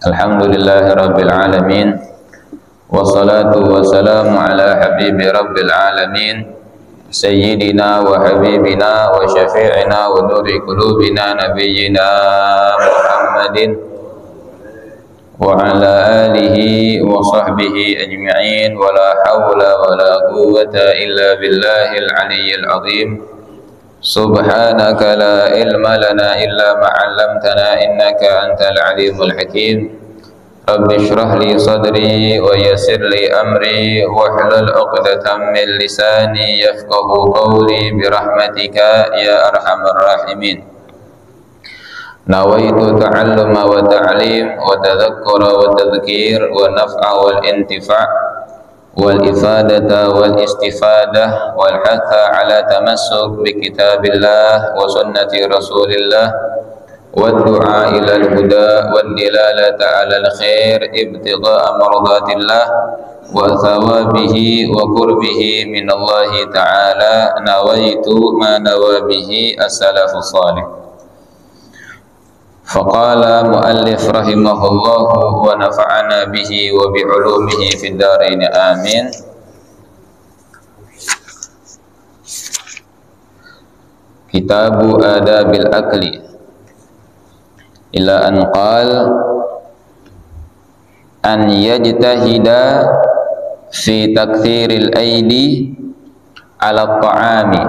Alhamdulillahirabbil alamin. Wassalatu wassalamu ala habibi rabbil alamin. Sayyidina wa habibina wa syafi'ina wa nuri qulubina nabiyyina Muhammadin wa ala alihi wa sahbihi ajma'in. Wa la hawla wa la quwwata illa billahil aliyyil azim. Subhanaka la ilma lana illa ma 'allamtana innaka antal alimul hakim. Rabbi shrah li sadri wa yassir li amri wahlul 'uqdatam min lisani yafqahu qawli bi rahmatika ya arhamar rahimin. Nawaitu ta'alluma wa ta'lim wa tadhakkura wa tadhkir wa naf'a wal intifa' wal ifadata wal istifadah wal hatha ala tamassuk bi kitabillah wa sunnati rasulillah wad du'a ila al huda wad dilalata ala al khair ibtigha'a mardatillah wa thawabihi wa qurbihi min Allah ta'ala. Nawaitu ma nawabihi as-salafus salih. Faqala muallif rahimahullahu wa nafa'ana bihi wa bi'ulumihi fid dharain amin. Kitabu adabil akli ila an qal an yajtahida fi takthiril aidi ala ta'ami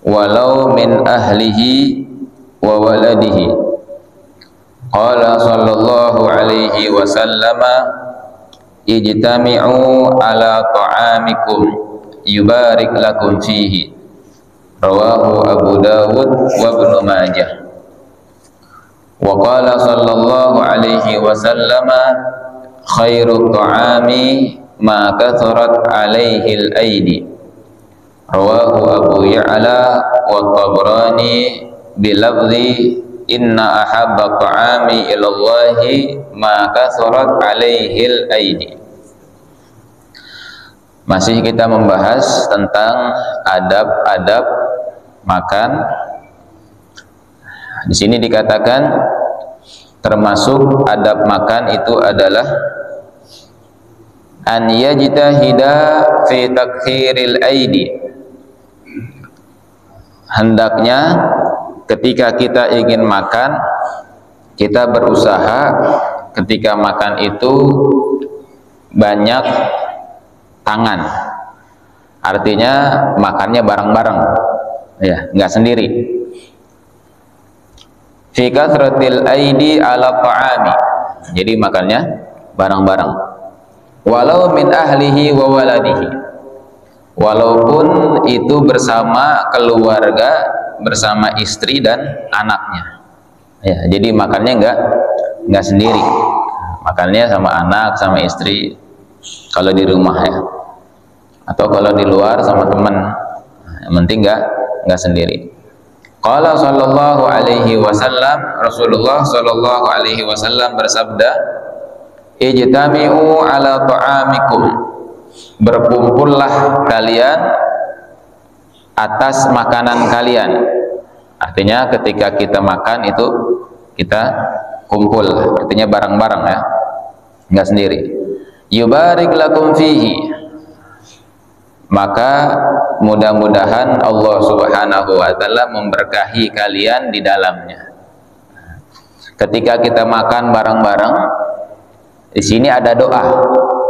walau min ahlihi wa waladihi. Qala sallallahu alaihi wasallama ijtami'u ala ta'amikum yubarik lakum fihi. Rawahu Abu Dawud wa Ibnu Majah. Wa qala sallallahu alaihi wasallama khairu ta'ami ma kathurat alaihi al-aidi. Rawahu Abu Ya'la wa Tabrani bilafzi inna ahabba ta'ami ilallahi ma kathurat alaihil aidi. Masih kita membahas tentang adab-adab makan. Di sini dikatakan termasuk adab makan itu adalah an yajtahida fi takthiril aidi. Hendaknya ketika kita ingin makan, kita berusaha ketika makan itu banyak tangan. Artinya makannya bareng-bareng, ya, nggak sendiri. Fi kathratil aidi ala ta'ami. Jadi makannya bareng-bareng. Walau min ahlihi wa waladihi. Walaupun itu bersama keluarga, bersama istri dan anaknya, ya, jadi makannya nggak sendiri, makannya sama anak sama istri kalau di rumah, ya, atau kalau di luar sama teman, yang penting nggak sendiri. Qala sallallahu alaihi wasallam, Rasulullah sallallahu alaihi wasallam bersabda, ijtami'u ala ta'amikum, berkumpullah kalian atas makanan kalian. Artinya ketika kita makan itu kita kumpul, artinya bareng-bareng, ya, nggak sendiri. Yubarik lakum fihi, maka mudah-mudahan Allah subhanahu wa ta'ala memberkahi kalian di dalamnya. Ketika kita makan bareng-bareng, di sini ada doa,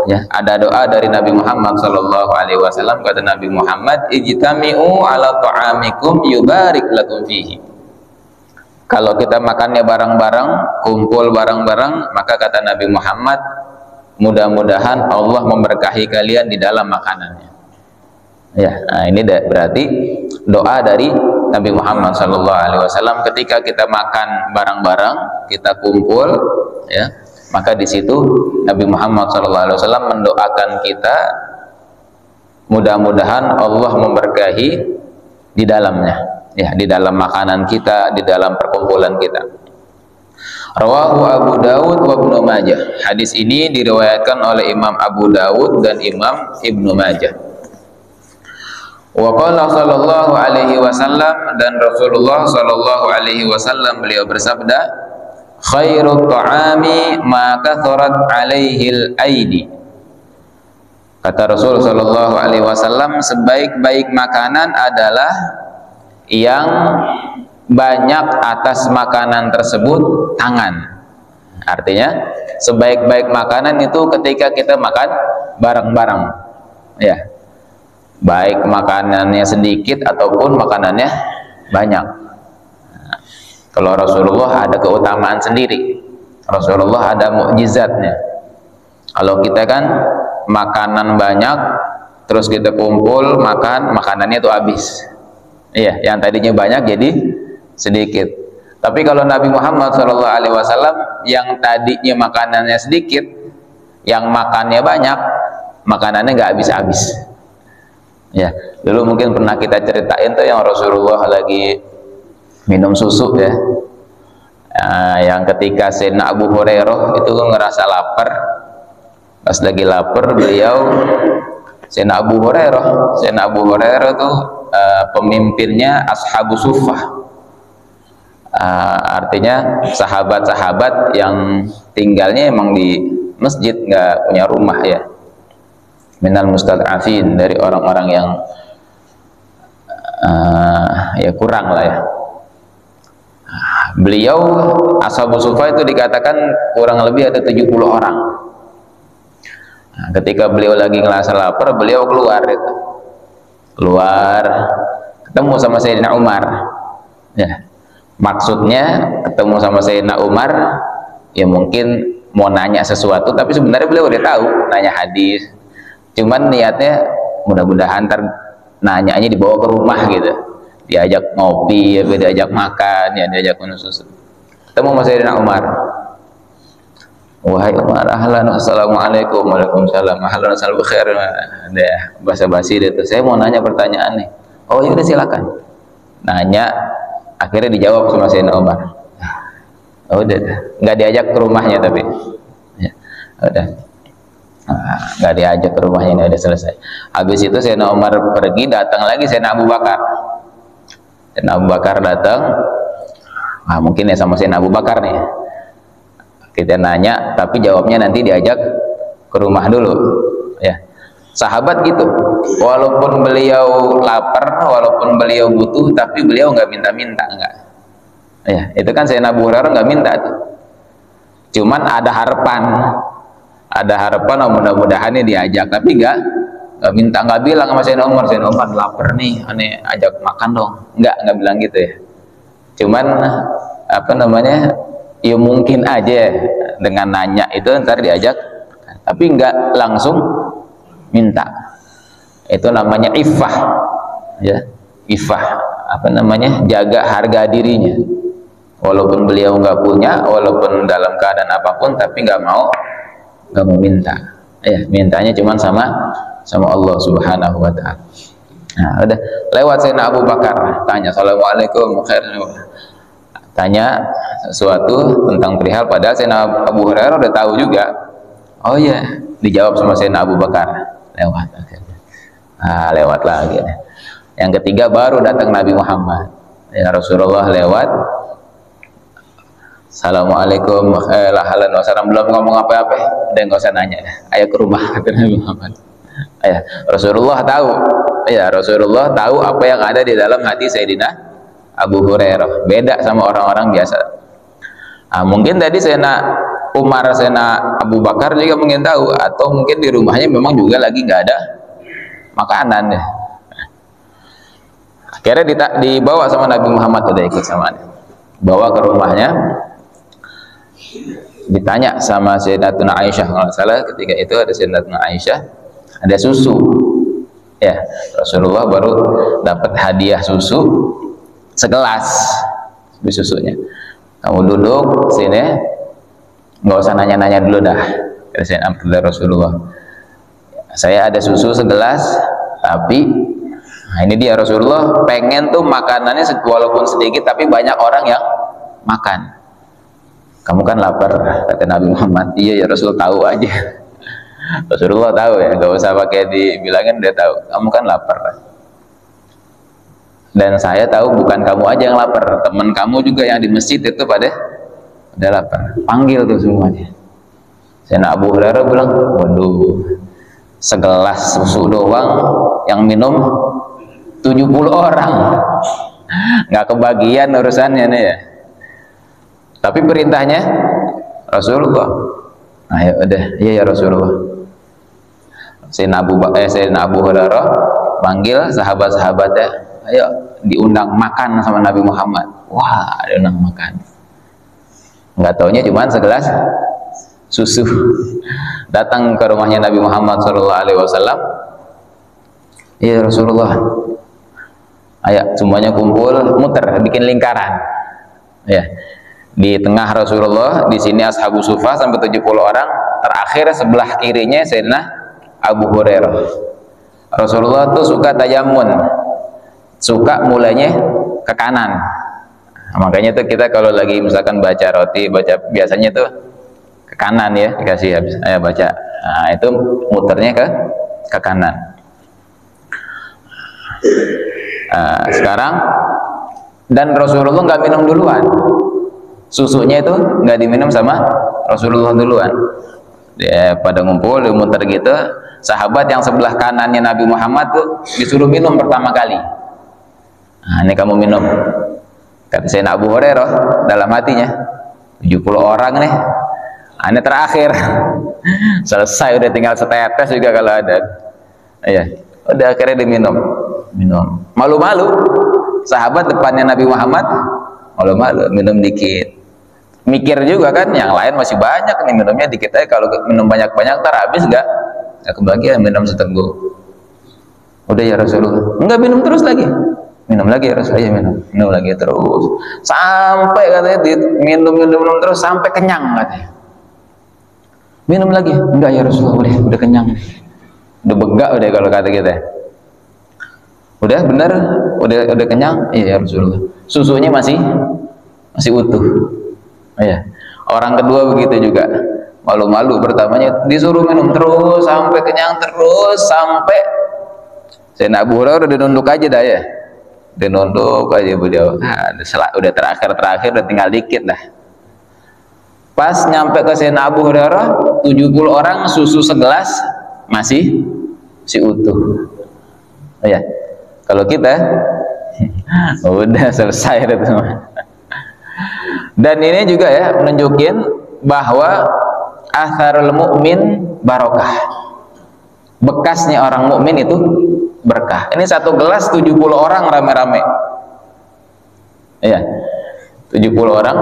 ya, ada doa dari Nabi Muhammad sallallahu alaihi wasallam. Kata Nabi Muhammad, ijtami'u ala ta'amikum yubarik lakum fihi. Kalau kita makannya bareng-bareng, kumpul bareng-bareng, maka kata Nabi Muhammad, mudah-mudahan Allah memberkahi kalian di dalam makanannya. Ya, nah ini berarti doa dari Nabi Muhammad sallallahu alaihi wasallam. Ketika kita makan bareng-bareng, kita kumpul, ya, maka di situ Nabi Muhammad SAW mendoakan kita mudah-mudahan Allah memberkahi di dalamnya, ya, di dalam makanan kita, di dalam perkumpulan kita. Rawahu Abu Dawud wa Ibnu Majah. Hadis ini diriwayatkan oleh Imam Abu Dawud dan Imam Ibnu Majah. Wa qala sallallahu alaihi wasallam, dan Rasulullah sallallahu alaihi wasallam beliau bersabda, Khairut ta'ami ma kathurat alaihil aidi. Kata Rasul sallallahu alaihi wasallam, sebaik-baik makanan adalah yang banyak atas makanan tersebut tangan. Artinya sebaik-baik makanan itu ketika kita makan bareng-bareng, ya, baik makanannya sedikit ataupun makanannya banyak. Kalau Rasulullah ada keutamaan sendiri, Rasulullah ada mukjizatnya. Kalau kita kan makanan banyak, terus kita kumpul makan, makanannya itu habis. Iya, yang tadinya banyak jadi sedikit. Tapi kalau Nabi Muhammad SAW yang tadinya makanannya sedikit, yang makannya banyak, makanannya nggak habis-habis. Ya, dulu mungkin pernah kita ceritain tuh yang Rasulullah lagi minum susu, ya. Yang ketika Sayyidina Abu Hurairah itu ngerasa lapar, pas lagi lapar beliau, Sayyidina Abu Hurairah tuh pemimpinnya Ashabu Suffah, artinya sahabat-sahabat yang tinggalnya emang di masjid, nggak punya rumah, ya, minal mustad'afin, dari orang-orang yang ya kurang lah, ya. Beliau Ashabu Suffah itu dikatakan kurang lebih ada 70 orang. Nah, ketika beliau lagi ngerasa lapar, beliau keluar ketemu sama Sayyidina Umar, ya. Maksudnya ketemu sama Sayyidina Umar, ya mungkin mau nanya sesuatu, tapi sebenarnya beliau udah tahu, nanya hadis, cuman niatnya mudah-mudahan ntar nanyanya dibawa ke rumah gitu, diajak ngopi, ya, diajak makan, ya, diajak minum susu. Ketemu sama Sayyidina Umar, wahai Umar, ahlan, assalamualaikum, waalaikumsalam, ahlan, assalamu khair, deh basa-basi deh tuh, saya mau nanya pertanyaan nih. Oh ya udah silakan, nanya. Akhirnya dijawab sama Sayyidina Umar. Oh udah, nggak diajak ke rumahnya, tapi ya, udah, nggak diajak ke rumahnya, ini udah selesai. Habis itu Sayyidina Umar pergi, datang lagi Sayyidina Abu Bakar. Sayyidina Abu Bakar datang, mungkin ya sama Sayyidina Abu Bakar nih, kita nanya, tapi jawabnya nanti diajak ke rumah dulu, ya. Sahabat gitu, walaupun beliau lapar, walaupun beliau butuh, tapi beliau nggak minta-minta, enggak. Ya, itu kan Sayyidina Abu Hurairah nggak minta tuh. Cuman ada harapan, oh, mudah-mudahan ini diajak, tapi nggak minta, nggak bilang sama Sayyidina Umar lapar nih, aneh ajak makan dong, nggak bilang gitu, ya. Cuman apa namanya, ya mungkin aja dengan nanya itu ntar diajak, tapi nggak langsung minta. Itu namanya iffah, ya, iffah, apa namanya, jaga harga dirinya. Walaupun beliau nggak punya, walaupun dalam keadaan apapun, tapi nggak mau minta, ya, mintanya cuma sama Allah Subhanahu wa Ta'ala. Nah, udah lewat Sayyidina Abu Bakar, tanya assalamualaikum, tanya sesuatu tentang perihal, padahal Sayyidina Abu Hurairah udah tahu juga. Oh ya, dijawab sama Sayyidina Abu Bakar, lewat. Lewat lagi. Yang ketiga baru datang Nabi Muhammad, ya, Rasulullah lewat, assalamualaikum, ahlan wa salam, belum ngomong apa-apa, udah nggak usah nanya, ayo ke rumah, kata Nabi Muhammad. Ya, Rasulullah tahu apa yang ada di dalam hati Sayyidina Abu Hurairah, beda sama orang-orang biasa. Mungkin tadi Sayyidina Umar, Sayyidina Abu Bakar juga mungkin tahu, atau mungkin di rumahnya memang juga lagi nggak ada makanan, ya. Akhirnya dibawa sama Nabi Muhammad, udah ikut sama dia, bawa ke rumahnya, ditanya sama Sayyidatuna Aisyah, kalau salah ketika itu ada Sayyidatuna Aisyah, ada susu, ya. Rasulullah baru dapat hadiah susu segelas, susunya. Kamu duduk sini, nggak usah nanya-nanya dulu dah, kata Rasulullah. Saya ada susu segelas, tapi nah ini dia, Rasulullah pengen tuh makanannya walaupun sedikit, tapi banyak orang yang makan. Kamu kan lapar, kata Nabi Muhammad. Iya ya Rasul, tahu aja. Rasulullah tahu, ya, nggak usah pakai dibilangin, dia tahu. Kamu kan lapar. Dan saya tahu bukan kamu aja yang lapar, teman kamu juga yang di masjid itu pada udah lapar, panggil tuh semuanya. Sayyidina Abu Hurairah bilang, waduh, segelas susu doang yang minum 70 orang, nggak kebagian urusannya nih ya. Tapi perintahnya Rasulullah. Nah ya udah, iya ya Rasulullah. Sayyidina Abu Hurairah panggil sahabat-sahabatnya, ayo diundang makan sama Nabi Muhammad. Wah, diundang makan. Nggak taunya cuma segelas susu. Datang ke rumahnya Nabi Muhammad SAW. Iya Rasulullah, ayo semuanya kumpul, muter, bikin lingkaran. Ya, di tengah Rasulullah, di sini ashabu sufa sampai 70 orang. Terakhir sebelah kirinya Sayyidina Abu Hurairah. Rasulullah tuh suka tayamun, suka mulainya ke kanan. Nah, makanya tuh kita kalau lagi misalkan baca roti, baca biasanya tuh ke kanan ya, dikasih habis ayo baca. Nah, itu muternya ke kanan. Sekarang dan Rasulullah nggak minum duluan. Susunya itu nggak diminum sama Rasulullah duluan. Dia pada ngumpul, dia muter gitu. Sahabat yang sebelah kanannya Nabi Muhammad tuh disuruh minum pertama kali. Nah, ini kamu minum. Kata Sayyidina Abu Hurairah dalam hatinya, 70 orang nih. Nah, ini terakhir. Selesai, udah tinggal setetes juga kalau ada. Iya, udah akhirnya diminum. Minum. Malu-malu. Sahabat depannya Nabi Muhammad, malu-malu, minum dikit. Mikir juga kan, yang lain masih banyak nih, minumnya dikit aja. Kalau minum banyak-banyak ntar habis nggak kebagian, minum seteguk. Udah ya Rasulullah, enggak, minum terus lagi. Minum lagi ya Rasulullah, ya minum lagi terus. Sampai katanya minum terus sampai kenyang katanya. Minum lagi, enggak ya Rasulullah, udah kenyang. Udah begak udah kalau kata kita. Udah bener, udah kenyang, iya ya Rasulullah. Susunya masih utuh. Ya. Orang kedua begitu juga, malu-malu pertamanya disuruh minum terus sampai kenyang terus sampai Sayyidina Abu Hurairah udah nunduk aja dah ya, udah nunduk aja beliau. Udah terakhir udah tinggal dikit dah. Pas nyampe ke Sayyidina Abu Hurairah, 70 orang susu segelas masih utuh. Ya, kalau kita udah selesai itu semua. Dan ini juga ya menunjukin bahwa atharul mukmin barokah. Bekasnya orang mukmin itu berkah. Ini satu gelas 70 orang rame-rame. Iya. 70 orang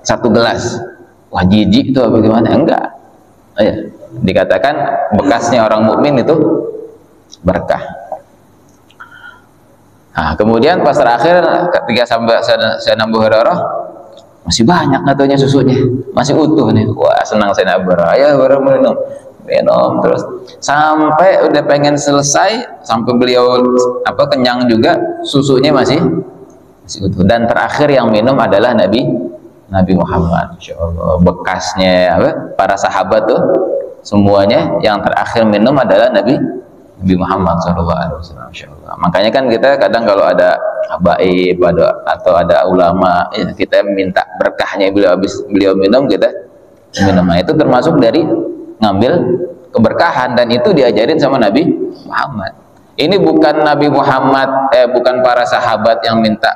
satu gelas. Wah, jijik itu apa gimana? Enggak. Iya. Dikatakan bekasnya orang mukmin itu berkah. Nah, kemudian pas terakhir ketika sampai Sayyidina Abu Hurairah masih banyak katanya susunya, masih utuh nih. Wah, senang Sayyidina Abu Hurairah. Ya, baru minum terus sampai udah pengen selesai, sampai beliau kenyang juga, susunya masih utuh. Dan terakhir yang minum adalah Nabi Muhammad. Insyaallah bekasnya para sahabat tuh semuanya yang terakhir minum adalah Nabi Muhammad SAW. Insyaallah. Makanya kan kita kadang kalau ada habaib atau ada ulama, ya, kita minta berkahnya beliau minum, kita minum. Nah, itu termasuk dari ngambil keberkahan, dan itu diajarin sama Nabi Muhammad. Ini bukan Nabi Muhammad, bukan para sahabat yang minta,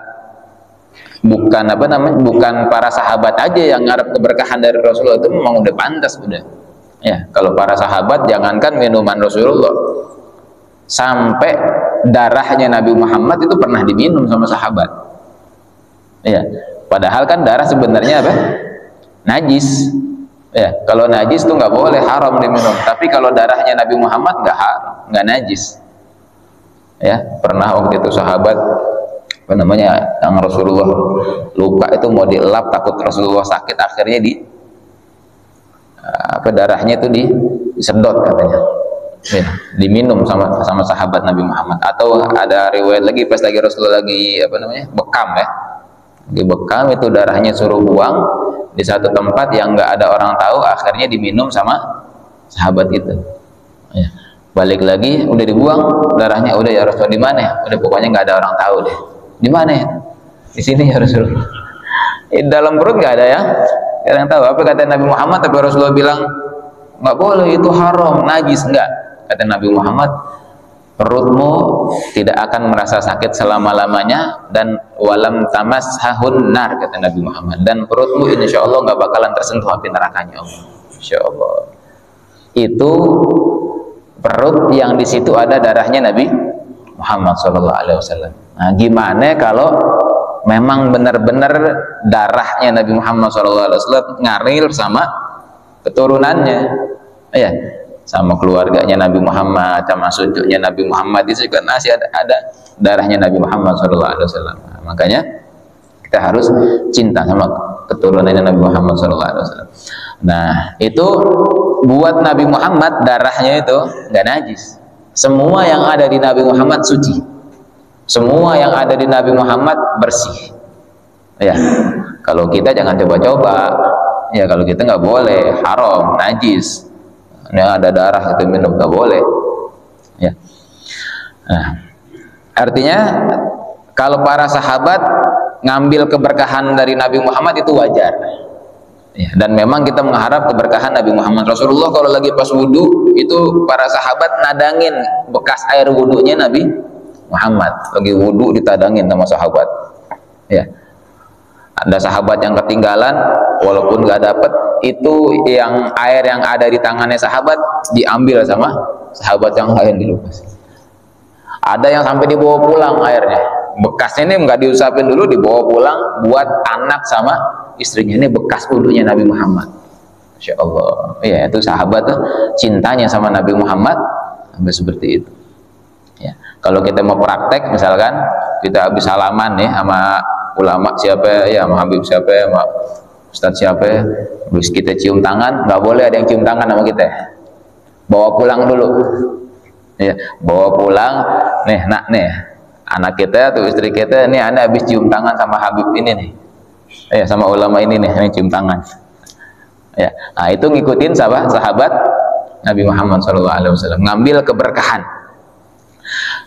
bukan para sahabat aja yang ngarep keberkahan dari Rasulullah, itu memang udah pantas udah. Ya, kalau para sahabat jangankan minuman Rasulullah, sampai darahnya Nabi Muhammad itu pernah diminum sama sahabat. Ya, padahal kan darah sebenarnya najis. Ya, kalau najis itu nggak boleh, haram diminum. Tapi kalau darahnya Nabi Muhammad nggak haram, nggak najis. Ya, pernah waktu itu sahabat yang Rasulullah luka itu mau dielap, takut Rasulullah sakit, akhirnya darahnya itu disedot katanya. Ya, diminum sama sahabat Nabi Muhammad. Atau ada riwayat lagi pas lagi Rasulullah lagi bekam ya, di bekam itu darahnya suruh buang di satu tempat yang nggak ada orang tahu, akhirnya diminum sama sahabat itu. Ya, balik lagi udah dibuang darahnya, udah ya Rasulullah, di mana? Udah pokoknya nggak ada orang tahu deh. Di mana ya? Di sini ya Rasulullah. Dalam perut nggak ada Kita tahu apa kata Nabi Muhammad, tapi Rasulullah bilang nggak boleh, itu haram, najis. Enggak, kata Nabi Muhammad, perutmu tidak akan merasa sakit selama-lamanya, dan walam tamashahun nar, kata Nabi Muhammad, dan perutmu insya Allah nggak bakalan tersentuh api nerakanya Allah, insya Allah. Itu perut yang di situ ada darahnya Nabi Muhammad SAW. Nah, gimana kalau memang benar-benar darahnya Nabi Muhammad SAW ngalir sama keturunannya, ya, sama keluarganya Nabi Muhammad, sama sujudnya Nabi Muhammad, itu kan masih ada darahnya Nabi Muhammad SAW. Nah, makanya kita harus cinta sama keturunannya Nabi Muhammad SAW. Nah, itu buat Nabi Muhammad darahnya itu nggak najis. Semua yang ada di Nabi Muhammad suci, semua yang ada di Nabi Muhammad bersih. Ya, kalau kita jangan coba-coba. Ya, kalau kita nggak boleh, haram, najis. Yang ada darah itu minum nggak boleh. Ya. Nah, artinya kalau para sahabat ngambil keberkahan dari Nabi Muhammad itu wajar. Ya, dan memang kita mengharap keberkahan Nabi Muhammad. Rasulullah kalau lagi pas wudhu itu para sahabat nadangin bekas air wudhunya Nabi Muhammad. Lagi wudhu ditadangin sama sahabat. Ya, ada sahabat yang ketinggalan, walaupun nggak dapat, itu yang air yang ada di tangannya sahabat diambil sama sahabat yang lain, dilupas. Ada yang sampai dibawa pulang airnya, bekasnya ini nggak diusapin dulu, dibawa pulang buat anak sama istrinya. Ini bekas wudhunya Nabi Muhammad. Masya Allah. Ya, itu sahabat tuh cintanya sama Nabi Muhammad sampai seperti itu. Ya, kalau kita mau praktek, misalkan kita habis salaman nih sama ulama siapa ya, sama Habib siapa ya, sama Ustadz siapa ya, terus kita cium tangan, nggak boleh ada yang cium tangan sama kita. Bawa pulang dulu. Ya, bawa pulang. Nih, nak nih, anak kita atau istri kita, nih anda habis cium tangan sama Habib ini nih. Ya, sama ulama ini nih, ini cium tangan. Ya, nah itu ngikutin sahabat Nabi Muhammad SAW, ngambil keberkahan.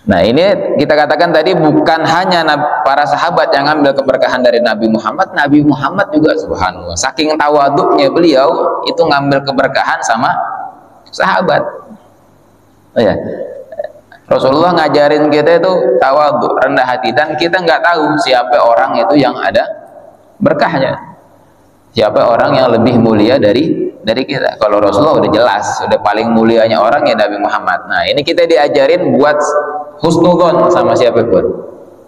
Nah, ini kita katakan tadi bukan hanya para sahabat yang ngambil keberkahan dari Nabi Muhammad, Nabi Muhammad juga subhanallah, saking tawaduknya beliau itu ngambil keberkahan sama sahabat. Ya, Rasulullah ngajarin kita itu tawaduk, rendah hati, dan kita nggak tahu siapa orang itu yang ada berkahnya, siapa orang yang lebih mulia dari kita. Kalau Rasulullah udah jelas, udah paling mulianya orang ya Nabi Muhammad. Nah, ini kita diajarin buat husnudzon sama siapapun,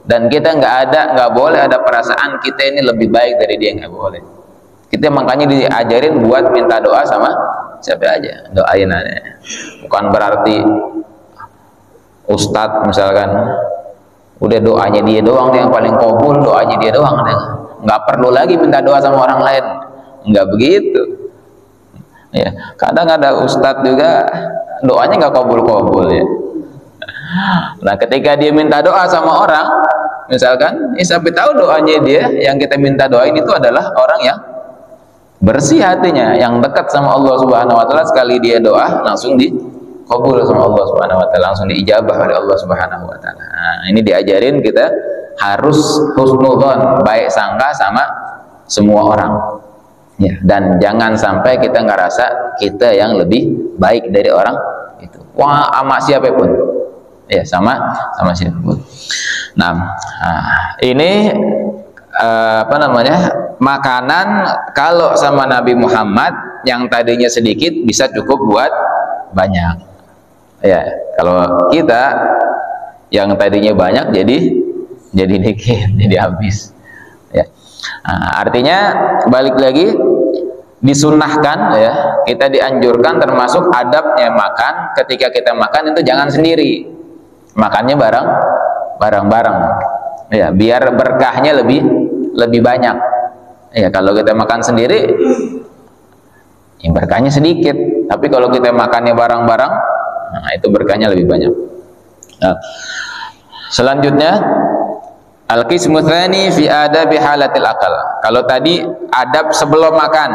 dan kita nggak boleh ada perasaan kita ini lebih baik dari dia, nggak boleh. Kita makanya diajarin buat minta doa sama siapa aja, doain aja. Bukan berarti ustadz misalkan udah doanya dia doang yang paling kabul, doanya dia doang, nggak perlu lagi minta doa sama orang lain, nggak begitu. Ya, kadang ada ustadz juga doanya nggak kabul-kabul ya. Nah, ketika dia minta doa sama orang, misalkan, sampai tahu doanya dia yang kita minta doain itu adalah orang yang bersih hatinya, yang dekat sama Allah Subhanahu Wa Taala. Sekali dia doa langsung dikabul sama Allah Subhanahu Wa Taala, langsung diijabah oleh Allah Subhanahu Wa Taala. Nah, ini diajarin kita harus husnudzon, baik sangka sama semua orang. Ya, dan jangan sampai kita ngerasa kita yang lebih baik dari orang itu. Wah, sama siapapun. Ya, sama siapapun. Nah, ini apa namanya? Makanan kalau sama Nabi Muhammad yang tadinya sedikit bisa cukup buat banyak. Ya, kalau kita yang tadinya banyak jadi dikit, jadi habis. Ya. Nah, artinya balik lagi, disunnahkan ya, kita dianjurkan, termasuk adabnya makan, ketika kita makan itu jangan sendiri, makannya bareng-bareng ya, biar berkahnya lebih banyak. Ya, kalau kita makan sendiri ya berkahnya sedikit, tapi kalau kita makannya bareng-bareng, nah itu berkahnya lebih banyak. Nah, selanjutnya al-qismu tsani fi adabi halatil akal. Kalau tadi adab sebelum makan,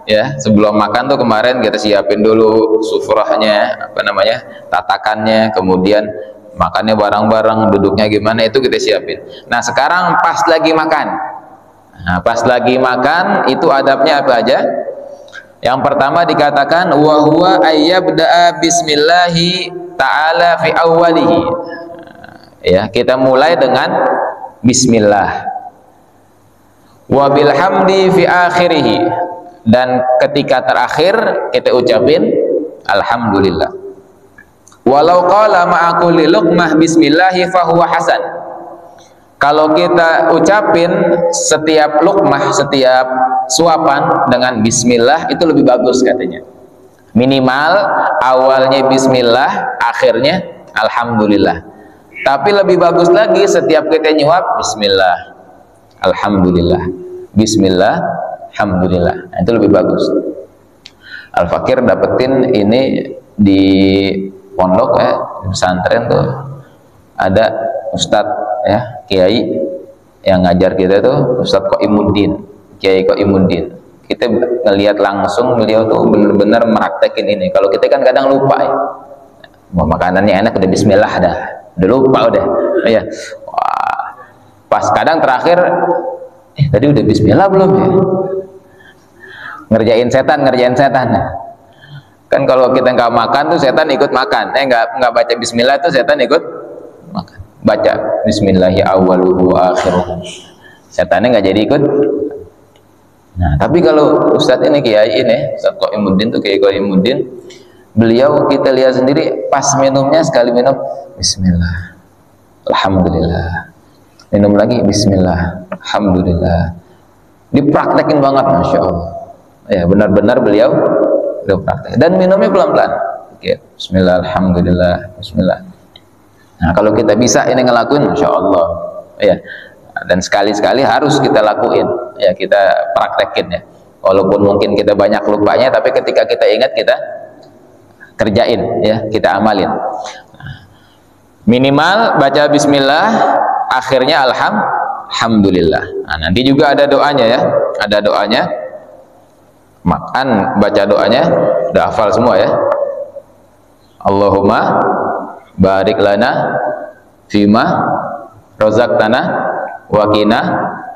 ya, sebelum makan tuh kemarin kita siapin dulu sufrahnya, apa namanya, tatakannya, kemudian makannya bareng-bareng, duduknya gimana, itu kita siapin. Nah, sekarang pas lagi makan, Nah, pas lagi makan itu adabnya apa aja? Yang pertama dikatakan wa huwa ayyabda'a bismillahi ta'ala fi awwalihi. Ya, kita mulai dengan bismillah. Wa bilhamdi fi akhirih, dan ketika terakhir kita ucapin alhamdulillah. Walau qala ma'a kulli luqmah bismillahi fahuwa hasan. Kalau kita ucapin setiap luqmah, setiap suapan dengan bismillah itu lebih bagus katanya. Minimal awalnya bismillah, akhirnya alhamdulillah. Tapi lebih bagus lagi setiap kita nyuap bismillah, alhamdulillah, bismillah, alhamdulillah. Nah, itu lebih bagus. Al-Fakir dapetin ini di pondok ya, di pesantren tuh ada ustadz ya, kiai yang ngajar kita tuh Ustadz Qoimuddin, Kiai Qoimuddin. Kita ngelihat langsung beliau tuh bener-bener meraktekin ini. Kalau kita kan kadang lupa ya, mau makanannya enak udah bismillah udah lupa udah ya. Wah, pas kadang terakhir tadi udah bismillah belum ya, ngerjain setan kan. Kalau kita nggak makan tuh setan ikut makan, nggak baca bismillah tuh setan ikut makan. Baca bismillahi awwaluhu akhiruhu, setannya nggak jadi ikut. Nah, tapi kalau Ustadz ini kiai ini Ustadz Qoimuddin tuh, Kiai Qoimuddin, beliau kita lihat sendiri pas minumnya sekali minum bismillah, alhamdulillah, minum lagi bismillah, alhamdulillah, dipraktekin banget, masya Allah ya, benar-benar beliau praktek, dan minumnya pelan-pelan. Oke, bismillah, alhamdulillah, bismillah. Nah, kalau kita bisa ini ngelakuin, masya Allah ya, dan sekali-sekali harus kita lakuin ya, kita praktekin ya, walaupun mungkin kita banyak lupanya, tapi ketika kita ingat kita kerjain ya, kita amalin. Minimal baca bismillah, akhirnya alhamdulillah. Nah, nanti juga ada doanya ya, ada doanya. Makan baca doanya, udah hafal semua ya. Allahumma barik lana fima razaqtana wa qina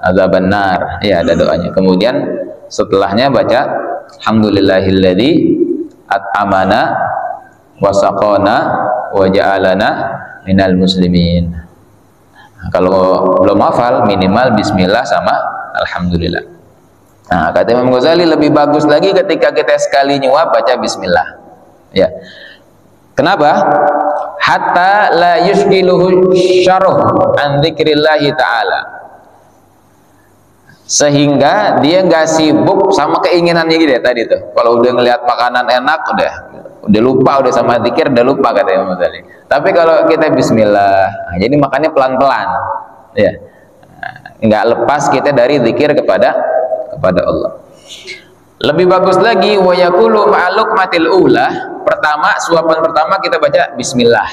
azabannar. Ya, ada doanya. Kemudian setelahnya baca alhamdulillahilladzi at'amana wa saqana wa ja'alana minal muslimin. Nah, kalau belum hafal minimal bismillah sama alhamdulillah. Nah, kata Imam Ghazali lebih bagus lagi ketika kita sekali nyuap baca bismillah. Ya. Kenapa? Hatta la yushkiluhu syarh an dzikrillahi ta'ala. Sehingga dia nggak sibuk sama keinginannya gitu ya tadi tuh. Kalau udah ngelihat makanan enak udah lupa, udah sama zikir udah lupa, kata Imam Ghazali. Tapi kalau kita bismillah, nah, jadi makannya pelan-pelan. Ya. Nah, nggak lepas kita dari zikir kepada Allah. Lebih bagus lagi wa yaqulu ma'aluqmatil ula. Pertama, suapan pertama kita baca bismillah.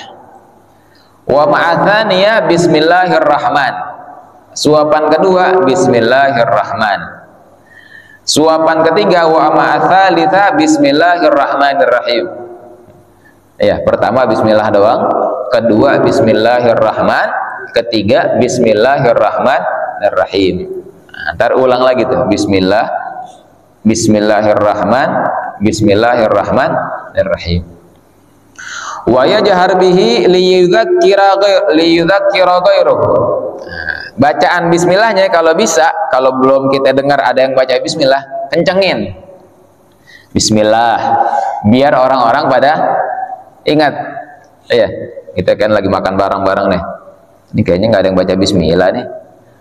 Wa ma'athaniya bismillahirrahman. Suapan kedua bismillahirrahman. Suapan ketiga wa ma'athalitha bismillahirrahmanirrahim. Ya, pertama bismillah doang, kedua bismillahirrahman, ketiga bismillahirrahmanirrahim. Ntar ulang lagi tuh, bismillah, bismillahirrahman, bismillahirrahmanirrahim. Wa yajhar bihi liyudzakkira ghairuhu. Bacaan bismillahnya kalau bisa, kalau belum kita dengar ada yang baca bismillah, kencengin bismillah biar orang-orang pada ingat. Iya, kita kan lagi makan bareng-bareng nih, ini kayaknya nggak ada yang baca bismillah nih,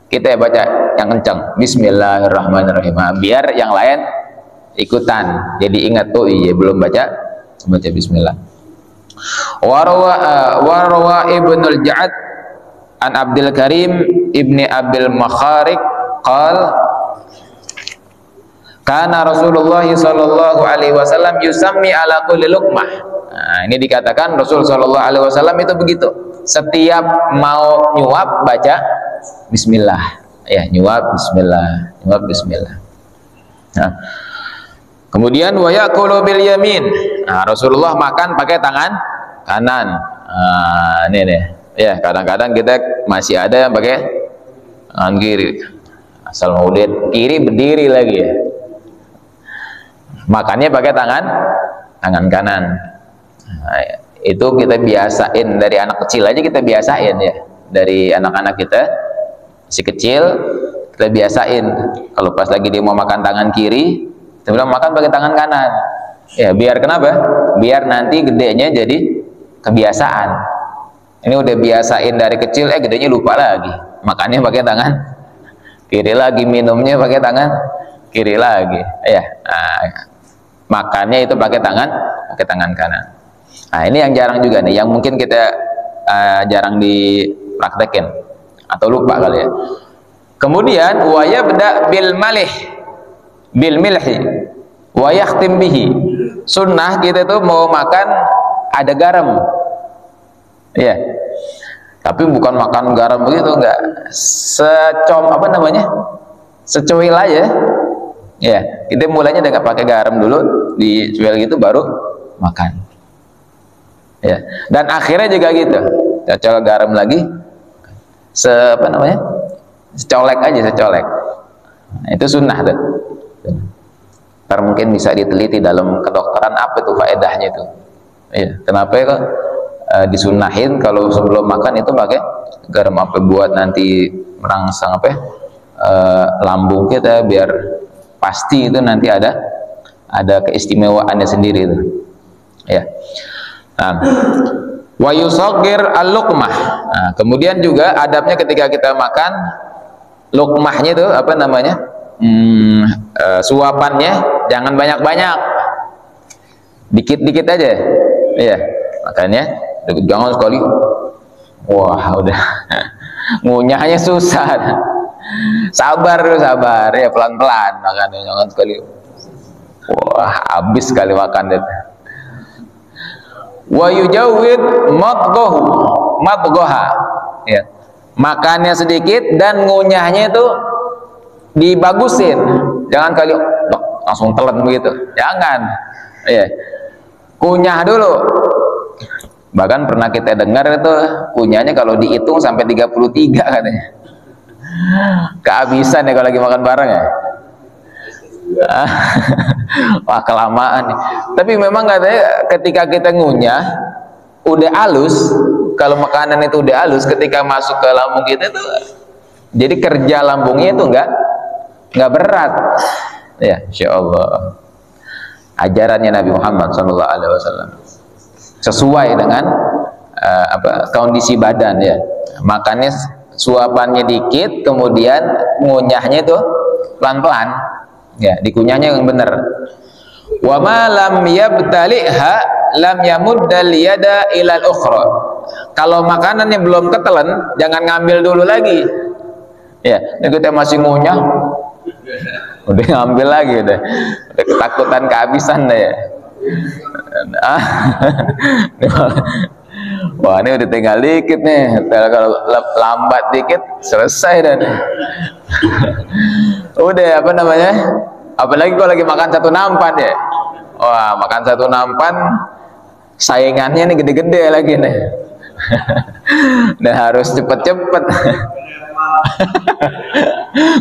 kita baca yang kencang bismillahirrahmanirrahim, biar yang lain ikutan jadi ingat, oh iya belum baca bismillah. Warwa Ibnul Ja'ad an Abdul Karim ibni Abil Makharik qal kana Rasulullah sallallahu alaihi wasallam yusammi ala kulli luqmah. Nah, ini dikatakan Rasul sallallahu alaihi wasallam itu begitu, setiap mau nyuap baca bismillah ya, nyuap bismillah, nyuap bismillah. Nah, kemudian wa yaqulu bil yamin. Nah, Rasulullah makan pakai tangan kanan. Ini nih ya, kadang-kadang kita masih ada yang pakai tangan kiri. asal maulid kiri berdiri lagi ya, makannya pakai tangan kanan. Nah, itu kita biasain dari anak kecil aja, kita biasain ya, dari anak-anak kita masih kecil kita biasain kalau pas lagi dia mau makan tangan kiri, kita bilang makan pakai tangan kanan ya. Biar kenapa? Biar nanti gedenya jadi kebiasaan. Ini udah biasain dari kecil, gedenya lupa lagi, makannya pakai tangan kiri lagi, minumnya pakai tangan kiri lagi ya. Nah, makannya itu pakai tangan kanan. Nah, ini yang jarang juga nih, yang mungkin kita jarang dipraktekin atau lupa kali ya. Kemudian wa yabda bil milhi wa yakhtim bihi. Sunnah kita tuh mau makan ada garam. Ya. Tapi bukan makan garam begitu, enggak. Secuil aja. Ya, kita mulainya dengan pakai garam dulu, dicuil gitu baru makan. Ya, dan akhirnya juga gitu. Cocok garam lagi. Secolek aja. Nah, itu sunnah tuh. Ntar mungkin bisa diteliti dalam kedokteran apa itu faedahnya itu. Ya, kenapa ya kok disunnahin kalau sebelum makan itu pakai garam, apa buat nanti merangsang lambung kita biar pasti itu nanti ada keistimewaannya sendiri itu. Ya. Nah, wa yusaghir al-luqmah. Nah, kemudian juga adabnya ketika kita makan, luqmahnya itu suapannya jangan banyak-banyak, dikit-dikit aja. Iya, makanya jangan sekali, wah udah ngunyahnya susah. Sabar ya, pelan-pelan makan, jangan sekali, wah habis sekali makan itu. Wa yujawwid madghaha ya, makannya sedikit dan ngunyahnya itu dibagusin, jangan kali langsung telan begitu, jangan ya, kunyah dulu. Bahkan pernah kita dengar itu kunyahnya kalau dihitung sampai 33 katanya, kehabisan ya kalau lagi makan bareng ya. Wah kelamaan nih. Tapi memang katanya ketika kita ngunyah udah halus, kalau makanan itu udah halus, ketika masuk ke lambung kita itu jadi kerja lambungnya itu nggak berat ya. Insya Allah ajarannya Nabi Muhammad SAW sesuai dengan kondisi badan ya. Makannya suapannya dikit, kemudian ngunyahnya itu pelan-pelan ya, dikunyahnya yang benar. Wa ma lam yabtaliha lam yamuddal yada ilal ukhra. Kalau makanannya belum ketelan, jangan ngambil dulu lagi ya. Ini kita masih ngunyah udah ngambil lagi, udah ketakutan kehabisan deh ya. Wah ini udah tinggal dikit nih, kalau lambat dikit selesai dan udah apalagi kalau lagi makan satu nampan ya. Wah makan satu nampan saingannya nih gede-gede lagi nih. Nah harus cepet-cepet.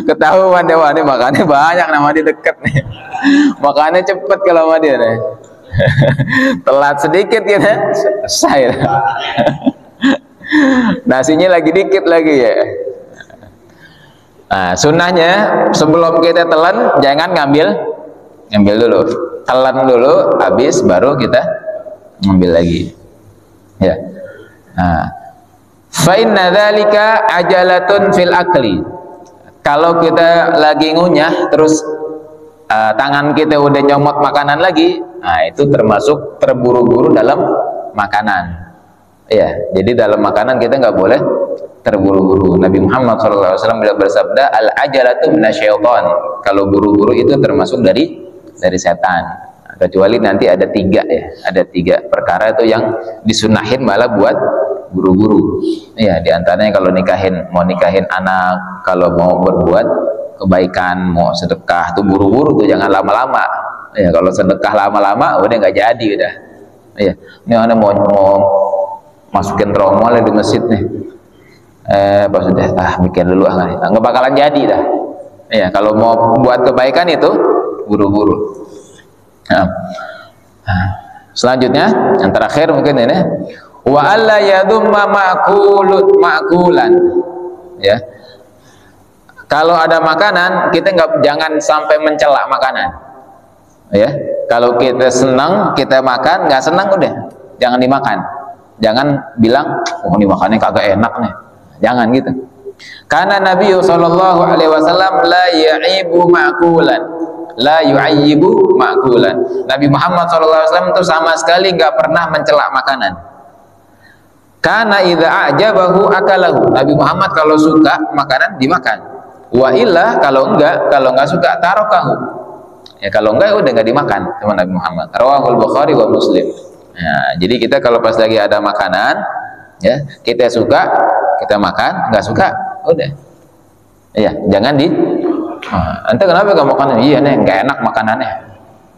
Ketahuan deh, wah ini makannya banyak, nama dia deket nih, makannya cepet kalau sama dia nih. Telat sedikit gitu selesai. Nasinya lagi dikit lagi ya. Nah sunnahnya sebelum kita telan jangan ngambil dulu, telan dulu, habis baru kita ngambil lagi ya. Nah, fa inna dzalika ajalatun fil akli. Kalau kita lagi ngunyah terus tangan kita udah nyomot makanan lagi, nah itu termasuk terburu-buru dalam makanan ya. Jadi dalam makanan kita nggak boleh terburu-buru. Nabi Muhammad SAW bila bersabda, al ajalatu minasyaiton, kalau buru-buru itu termasuk dari setan. Kecuali nanti ada 3 ya, ada 3 perkara itu yang disunahin malah buat buru-buru ya. Diantaranya kalau mau nikahin anak, kalau mau berbuat kebaikan, mau sedekah tuh buru-buru tuh, jangan lama-lama ya. Kalau sedekah lama-lama udah nggak jadi udah ya. Ini mana mau masukin tromol di masjid nih, pas sudah mikir dulu nggak bakalan jadi dah Ya, kalau mau buat kebaikan itu buru-buru. Nah, selanjutnya yang terakhir mungkin ini, wa alla yadumma ma'kulan. Ya. Kalau ada makanan, kita jangan sampai mencela makanan. Ya. Kalau kita senang, kita makan, nggak senang udah, jangan dimakan. Jangan bilang, oh ini makannya kagak enak nih. Jangan gitu. Karena Nabi sallallahu alaihi wasallam la ya'ibu ma'kulan, la yu'ayyibu ma'kulan. Nabi Muhammad sallallahu alaihi wasallam itu sama sekali nggak pernah mencela makanan. Karena idza a'jabahu akalahu. Nabi Muhammad kalau suka makanan dimakan. Wa illa kalau enggak suka tarokahu. Ya kalau enggak udah enggak dimakan sama Nabi Muhammad. Rawahul Bukhari wa Muslim. Nah, jadi kita kalau pas lagi ada makanan, ya kita suka kita makan, nggak suka udah. Iya, jangan ente kenapa nggak makan? Iya nih nggak enak makanannya.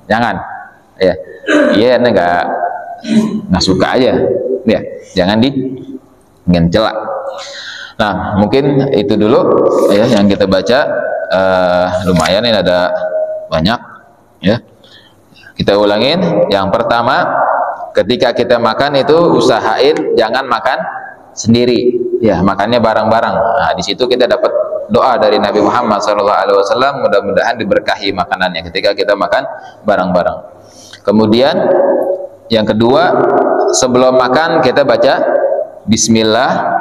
Jangan. Ya, iya nih nggak suka aja. Ya, jangan celak. Nah, mungkin itu dulu ya yang kita baca. Lumayan ini ada banyak ya. Kita ulangin. Yang pertama, ketika kita makan itu usahain jangan makan sendiri, ya makannya bareng-bareng. Nah, di situ kita dapat doa dari Nabi Muhammad SAW. Mudah-mudahan diberkahi makanannya ketika kita makan bareng-bareng. Kemudian yang kedua, sebelum makan kita baca Bismillah.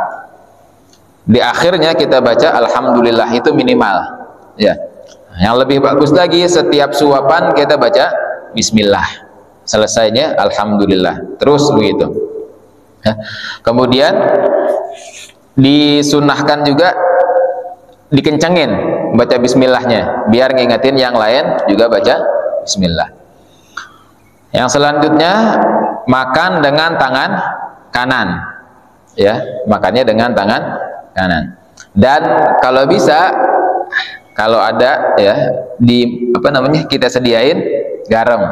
Di akhirnya kita baca Alhamdulillah, itu minimal. Ya. Yang lebih bagus lagi, setiap suapan kita baca Bismillah. Selesainya Alhamdulillah. Terus begitu. Kemudian disunahkan juga dikencengin baca Bismillahnya, biar ngingetin yang lain juga baca Bismillah. Yang selanjutnya, makan dengan tangan kanan. Ya, makannya dengan tangan kanan. Dan kalau bisa, kalau ada ya kita sediain garam.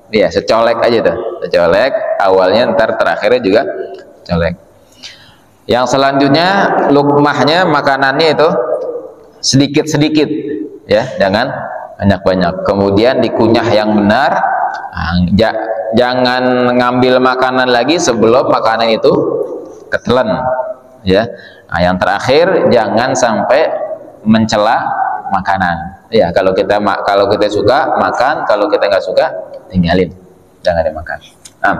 Ya, secolek aja tuh, secolek awalnya, ntar terakhirnya juga colek. Yang selanjutnya, lukmahnya, makanannya itu sedikit-sedikit ya, jangan banyak-banyak. Kemudian dikunyah yang benar. Jangan ngambil makanan lagi sebelum makanan itu ketelan ya. Nah, yang terakhir, jangan sampai mencela makanan. Ya, kalau kita suka makan, kalau kita nggak suka tinggalin, jangan dimakan. Nah,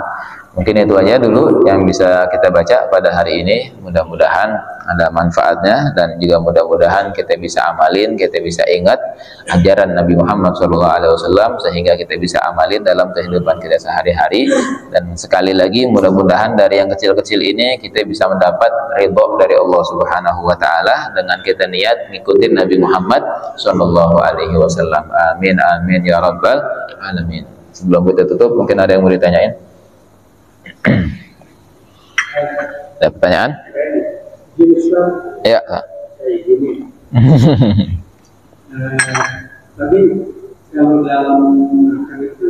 mungkin itu aja dulu yang bisa kita baca pada hari ini. Mudah-mudahan ada manfaatnya, dan juga mudah-mudahan kita bisa amalin, kita bisa ingat ajaran Nabi Muhammad SAW, sehingga kita bisa amalin dalam kehidupan kita sehari-hari. Dan sekali lagi, mudah-mudahan dari yang kecil-kecil ini kita bisa mendapat ridho dari Allah Subhanahu wa Ta'ala dengan kita niat ngikutin Nabi Muhammad SAW. Amin amin ya rabbal alamin. Sebelum kita tutup, mungkin ada yang mau ditanyain? Ada pertanyaan? Ya. Tapi kalau dalam makan itu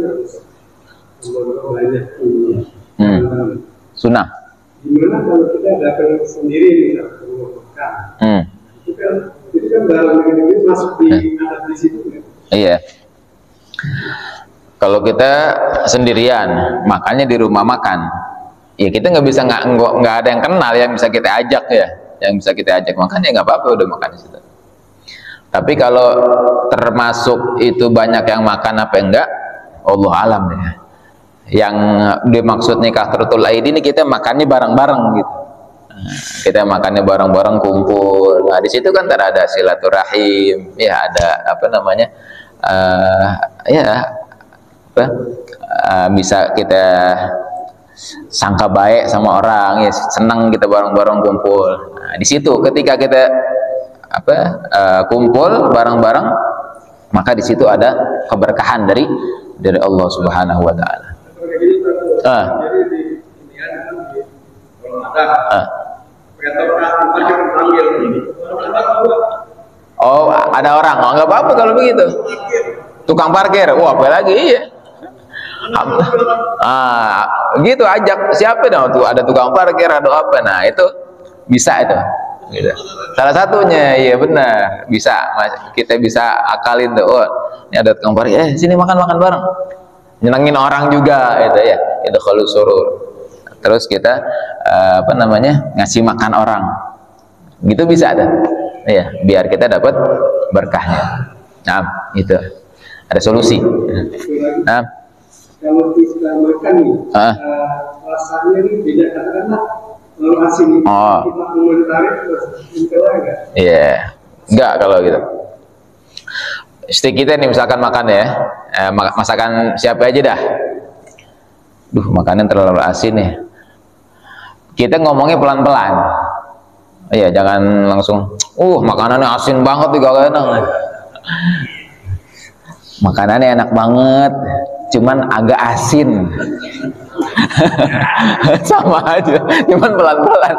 banyak sunnah. Gimana kalau kita datang sendiri misalnya makan? Itu kan barang yang itu masuk di situ. Iya. Kalau kita sendirian, makannya di rumah makan, ya kita nggak ada yang kenal yang bisa kita ajak ya, yang bisa kita ajak makan, ya nggak apa-apa, udah makan di situ. Tapi kalau termasuk itu banyak yang makan apa enggak, Allah alam ya. Yang dimaksud nikah Kathratul Aid ini kita makannya bareng-bareng gitu. Kita makannya bareng-bareng, kumpul. Nah, di situ kan ada silaturahim, ya ada bisa kita sangka baik sama orang, ya senang kita bareng-bareng kumpul. Nah, di situ ketika kita kumpul bareng-bareng, maka di situ ada keberkahan dari Allah Subhanahu wa Ta'ala. Oh, ada orang, oh nggak apa-apa kalau begitu. Tukang parkir, wah apa lagi, iya. Gitu ajak siapa dong tuh, ada tukang parkir, ada apa, nah itu bisa itu. gitu. Salah satunya, iya benar, bisa kita bisa akalin tuh. Oh, ini ada tukang parkir, sini makan bareng, nyenengin orang juga, itu ya, itu kalau surur. Terus kita ngasih makan orang, gitu bisa ada, ya, biar kita dapat berkahnya. Nah, itu ada solusi. Nah, kalau kita makan nih, rasanya nih beda, katakanlah kalau asin ini kita komentari terus enggak? Iya, enggak kalau gitu. Stik kita nih misalkan makan ya, masakan siapa aja dah. Duh, makanan terlalu asin nih. Kita ngomongnya pelan-pelan. Iya, jangan langsung, makanannya asin banget juga enak. Makanannya enak banget, cuman agak asin. Sama aja, cuman pelan-pelan.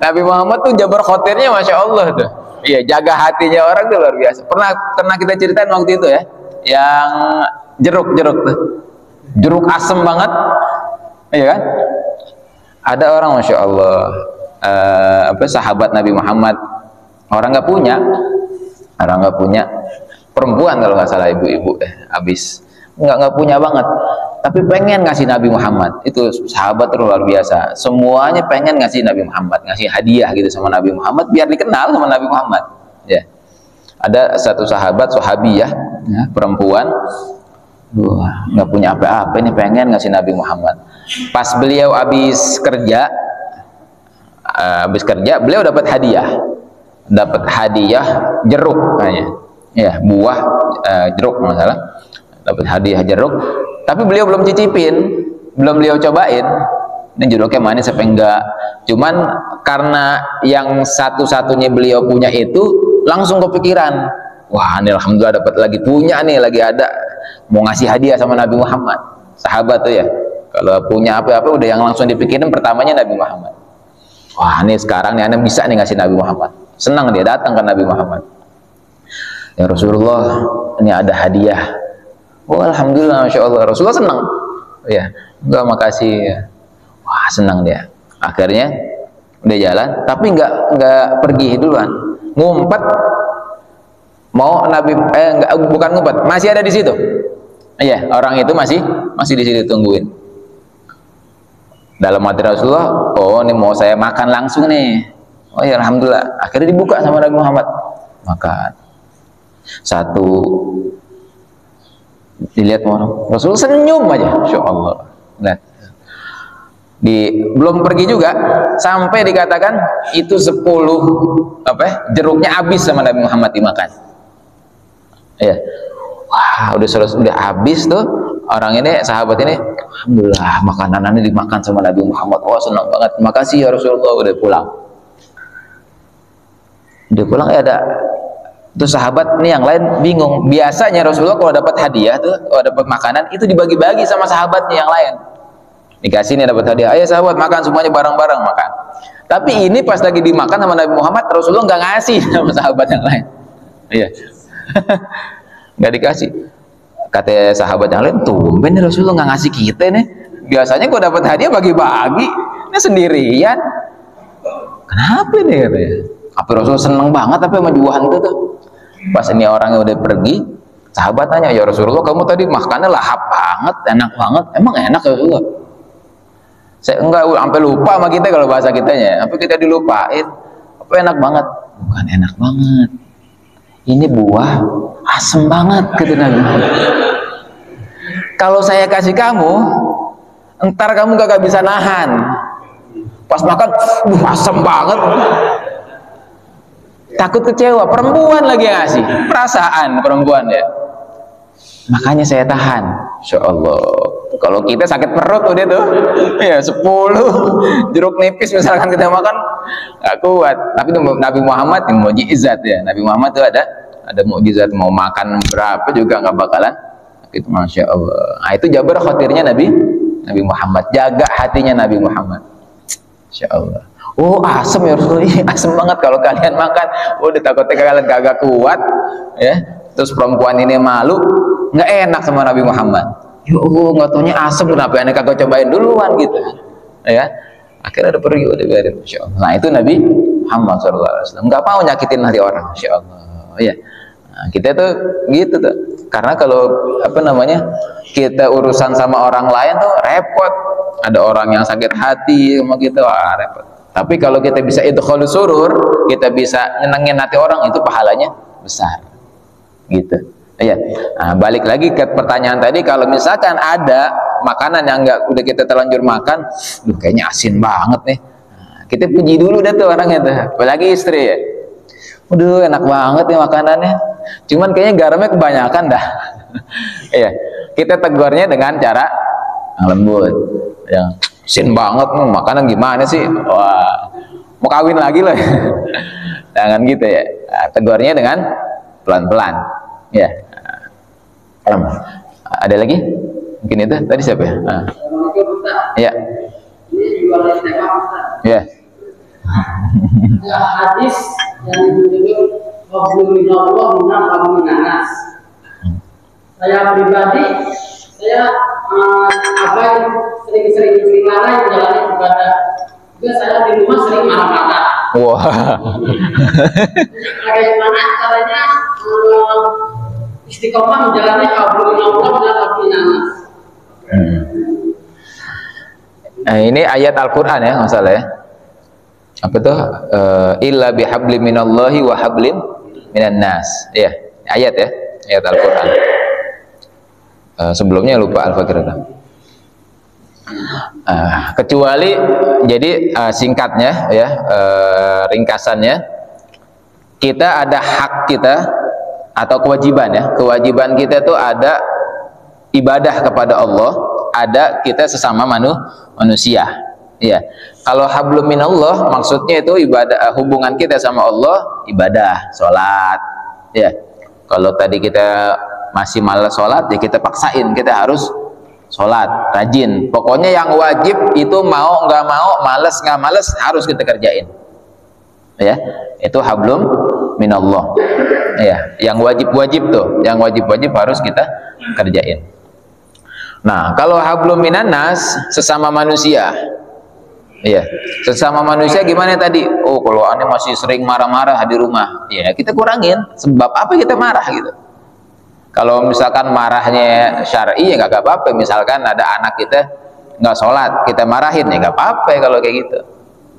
Nabi Muhammad tuh jabar khotirnya Masya Allah tuh. Iya, jaga hatinya orang tuh luar biasa. Pernah kita ceritain waktu itu ya, yang jeruk tuh, jeruk asem banget, iya kan? Ada orang Masya Allah, sahabat Nabi Muhammad, orang nggak punya, perempuan kalau nggak salah, ibu-ibu habis nggak punya banget, tapi pengen ngasih Nabi Muhammad. Itu sahabat luar biasa, semuanya pengen ngasih Nabi Muhammad, ngasih hadiah gitu sama Nabi Muhammad biar dikenal sama Nabi Muhammad ya. Ada satu sahabiyah ya, perempuan, nggak punya apa-apa, ini pengen ngasih Nabi Muhammad. Pas beliau habis kerja beliau dapat hadiah jeruk kayaknya ya, buah jeruk masalah, dapat hadiah jeruk, tapi beliau belum cicipin, belum beliau cobain ini jeruknya manis apa enggak. Cuman karena yang satu-satunya beliau punya itu, langsung kepikiran, wah ini alhamdulillah dapat lagi punya nih, lagi ada, mau ngasih hadiah sama Nabi Muhammad. Sahabat tuh ya, kalau punya apa-apa udah yang langsung dipikirin pertamanya Nabi Muhammad. Wah ini sekarang nih anak bisa nih ngasih Nabi Muhammad. Senang dia datang ke Nabi Muhammad, ya Rasulullah ini ada hadiah. Oh alhamdulillah, Masya Allah. Rasulullah senang ya, enggak makasih ya. Wah senang dia. Akhirnya udah jalan, tapi enggak pergi duluan, ngumpet mau Nabi bukan ngumpet, masih ada di situ. Iya, orang itu masih di situ tungguin. Dalam hati Rasulullah, oh ini mau saya makan langsung nih. Oh ya alhamdulillah. Akhirnya dibuka sama Nabi Muhammad, makan satu, dilihat orang, Rasul senyum aja, Masya Allah. Nah, belum pergi juga sampai dikatakan itu 10 jeruknya habis sama Nabi Muhammad dimakan. Ya, wah udah habis tuh orang ini, sahabat ini, alhamdulillah makanan ini dimakan sama Nabi Muhammad. Wah senang banget, terima kasih ya Rasulullah. Udah pulang ya ada. Terus sahabat nih yang lain bingung. Biasanya Rasulullah kalau dapat hadiah tuh, kalau dapat makanan itu dibagi-bagi sama sahabatnya yang lain. Dikasih nih dapat hadiah, ayo sahabat makan semuanya bareng-bareng makan. Tapi ini pas lagi dimakan sama Nabi Muhammad, Rasulullah nggak ngasih sama sahabat yang lain. Iya, nggak dikasih. Kata sahabat yang lain, tumben nih Rasulullah nggak ngasih kita nih. Biasanya gua dapat hadiah bagi-bagi, ini sendirian. Kenapa nih katanya? Apa Rasulullah seneng banget tapi sama juahan itu tuh. Pas ini orangnya udah pergi, sahabat tanya, ya Rasulullah kamu tadi makannya lahap banget, enak banget. Emang enak ya Rasulullah? Saya enggak, sampai lupa sama kita kalau bahasa kitanya. Sampai kita dilupain. Apa enak banget? Bukan enak banget. Ini buah asem banget kata Nabi. Kalau saya kasih kamu, entar kamu gak bisa nahan. Pas makan, asem banget. Takut kecewa, perempuan lagi yang ngasih, perasaan perempuan ya. Makanya saya tahan. Insya Allah. Kalau kita sakit perut udah tuh, ya 10 jeruk nipis misalkan kita makan, nggak kuat. Tapi Nabi Muhammad yang mukjizat ya. Nabi Muhammad tuh ada mukjizat, mau makan berapa juga nggak bakalan. Itu Masya Allah. Nah, itu jabar khotirnya Nabi Muhammad. Jaga hatinya Nabi Muhammad. Insya Allah. Oh asem ya Rasulullah, asem banget kalau kalian makan. Udah takutnya kalian kagak kuat ya. Terus perempuan ini malu, nggak enak sama Nabi Muhammad. Ya Allah, nggak taunya asem, kenapa aneh kagak cobain duluan gitu ya. Akhirnya udah pergi, udah biarin, Masya Allah. Nah itu Nabi Muhammad SAW. Nggak mau nyakitin hati orang, Masya Allah. Ya, nah, kita tuh gitu tuh. Karena kalau kita urusan sama orang lain tuh repot. Ada orang yang sakit hati sama kita, wah repot. Tapi kalau kita bisa idkhalus surur, kita bisa nyenengin hati orang, itu pahalanya besar. Gitu. Ya. Nah, balik lagi ke pertanyaan tadi, kalau misalkan ada makanan yang udah kita terlanjur makan, kayaknya asin banget nih. Nah, kita puji dulu dah tuh orangnya tuh, apalagi istri ya. Waduh, enak banget nih makanannya. Cuman kayaknya garamnya kebanyakan dah. Iya, kita tegurnya dengan cara yang lembut. Yang asin banget nih makanan, gimana sih? Wah, mau kawin lagi loh. Jangan gitu ya. Nah, tegurnya dengan pelan-pelan. Ya. Ada lagi? Mungkin itu tadi siapa ya? Nah. Ya. Ini juga ada tema Ustaz. Ya. Hadis yang berjudul Wabluminallah minam aminanas. Saya pribadi, saya sering marah menjalani ibadah. Juga saya di rumah sering marah-marah. Wah. Bagaimana caranya istiqomah menjalani Wabluminallah minam aminanas? Nah, ini ayat Al-Quran ya, masalah ya. Apa tuh? Illa bihablim minallahi wa hablim minan nas. Ya, ayat ya, ayat Al-Quran. Sebelumnya lupa Al-Fakir. Kecuali, jadi singkatnya ya, ringkasannya, kita ada hak kita atau kewajiban ya. Kewajiban kita tuh ada ibadah kepada Allah, ada kita sesama manusia. Ya, kalau hablum minallah maksudnya itu ibadah, hubungan kita sama Allah, ibadah, sholat. Ya, kalau tadi kita masih malas sholat, ya kita paksain, kita harus sholat, rajin. Pokoknya yang wajib itu mau nggak mau, males nggak males, harus kita kerjain. Ya, itu hablum minallah. Ya, yang wajib-wajib tuh, yang wajib-wajib harus kita kerjain. Nah, kalau hablum minannas, sesama manusia. Iya, sesama manusia gimana tadi? Oh, kalau aneh masih sering marah-marah di rumah, ya kita kurangin. Sebab apa kita marah gitu? Kalau misalkan marahnya syar'i ya nggak apa-apa. Misalkan ada anak kita nggak sholat, kita marahin ya nggak apa-apa ya kalau kayak gitu.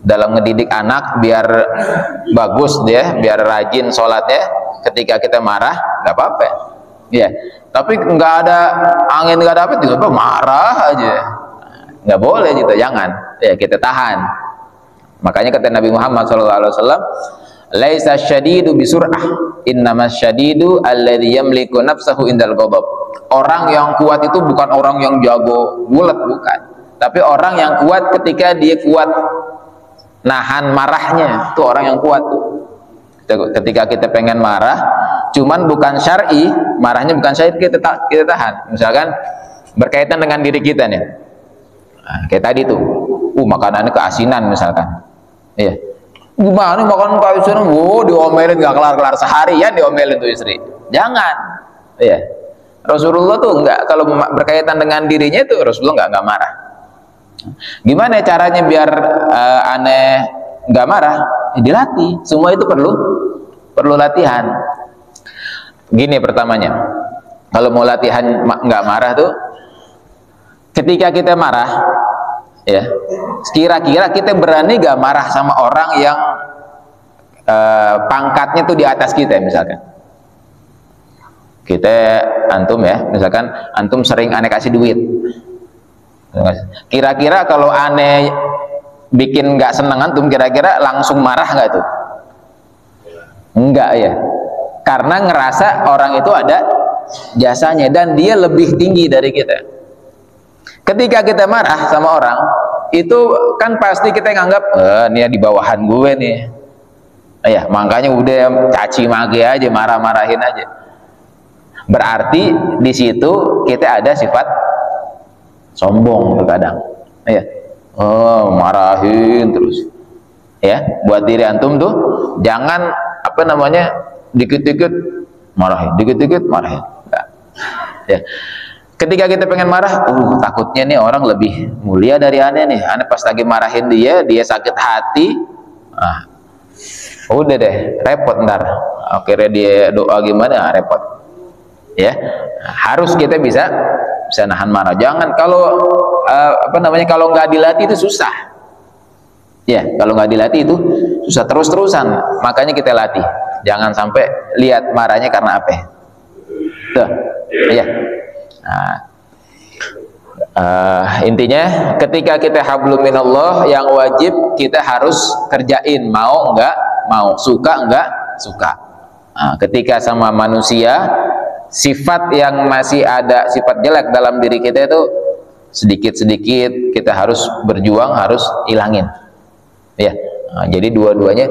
Dalam ngedidik anak biar bagus dia, biar rajin sholatnya, ketika kita marah nggak apa-apa. Ya, tapi nggak ada angin, nggak ada apa, tiba-tiba marah aja. Nggak boleh gitu, jangan. Ya, kita tahan. Makanya kata Nabi Muhammad SAW, laisa syadidu bisur'ah, innamas syadidu alladhi yamliku nafsahu indal ghadab. Orang yang kuat itu bukan orang yang jago bulat, bukan. Tapi orang yang kuat ketika dia kuat nahan marahnya, itu orang yang kuat tuh. Ketika kita pengen marah, cuman bukan syar'i, marahnya bukan syar'i, kita tahan. Misalkan berkaitan dengan diri kita nih. Nah, kayak tadi tuh, makanannya keasinan misalkan. Iya. Gimana makan keasinan? Diomelin nggak kelar-kelar, seharian diomelin tuh istri. Jangan. Iya. Rasulullah tuh enggak, kalau berkaitan dengan dirinya itu Rasulullah enggak marah. Gimana caranya biar aneh nggak marah? Dilatih. Semua itu perlu latihan. Gini pertamanya, kalau mau latihan nggak marah tuh, ketika kita marah, ya, kira-kira kita berani nggak marah sama orang yang pangkatnya tuh di atas kita, misalkan. Kita antum ya, misalkan antum sering aneh kasih duit. Kira-kira kalau aneh bikin nggak seneng antum, kira-kira langsung marah nggak tuh? Enggak ya, karena ngerasa orang itu ada jasanya dan dia lebih tinggi dari kita. Ketika kita marah sama orang, itu kan pasti kita nganggap, ini di bawahan gue nih. Ya, makanya udah caci maki aja, marah-marahin aja. Berarti di situ kita ada sifat sombong terkadang. Ya. Marahin terus. Ya, buat diri antum tuh jangan dikit-dikit marahin, dikit-dikit marahin. Enggak. Ya. Ketika kita pengen marah, takutnya nih orang lebih mulia dari aneh nih. Aneh pas lagi marahin dia sakit hati. Udah deh, repot ntar. Akhirnya dia doa gimana, repot. Ya, harus kita bisa nahan marah. Jangan kalau kalau nggak dilatih itu susah. Ya, kalau nggak dilatih itu susah, terus-terusan. Makanya kita latih. Jangan sampai lihat marahnya karena apa. Tuh, ya. Nah, intinya ketika kita hablum minallah, yang wajib kita harus kerjain, mau enggak mau, suka enggak suka. Nah, ketika sama manusia, sifat yang masih ada, sifat jelek dalam diri kita itu sedikit-sedikit kita harus berjuang, harus ilangin. Ya, nah, jadi dua-duanya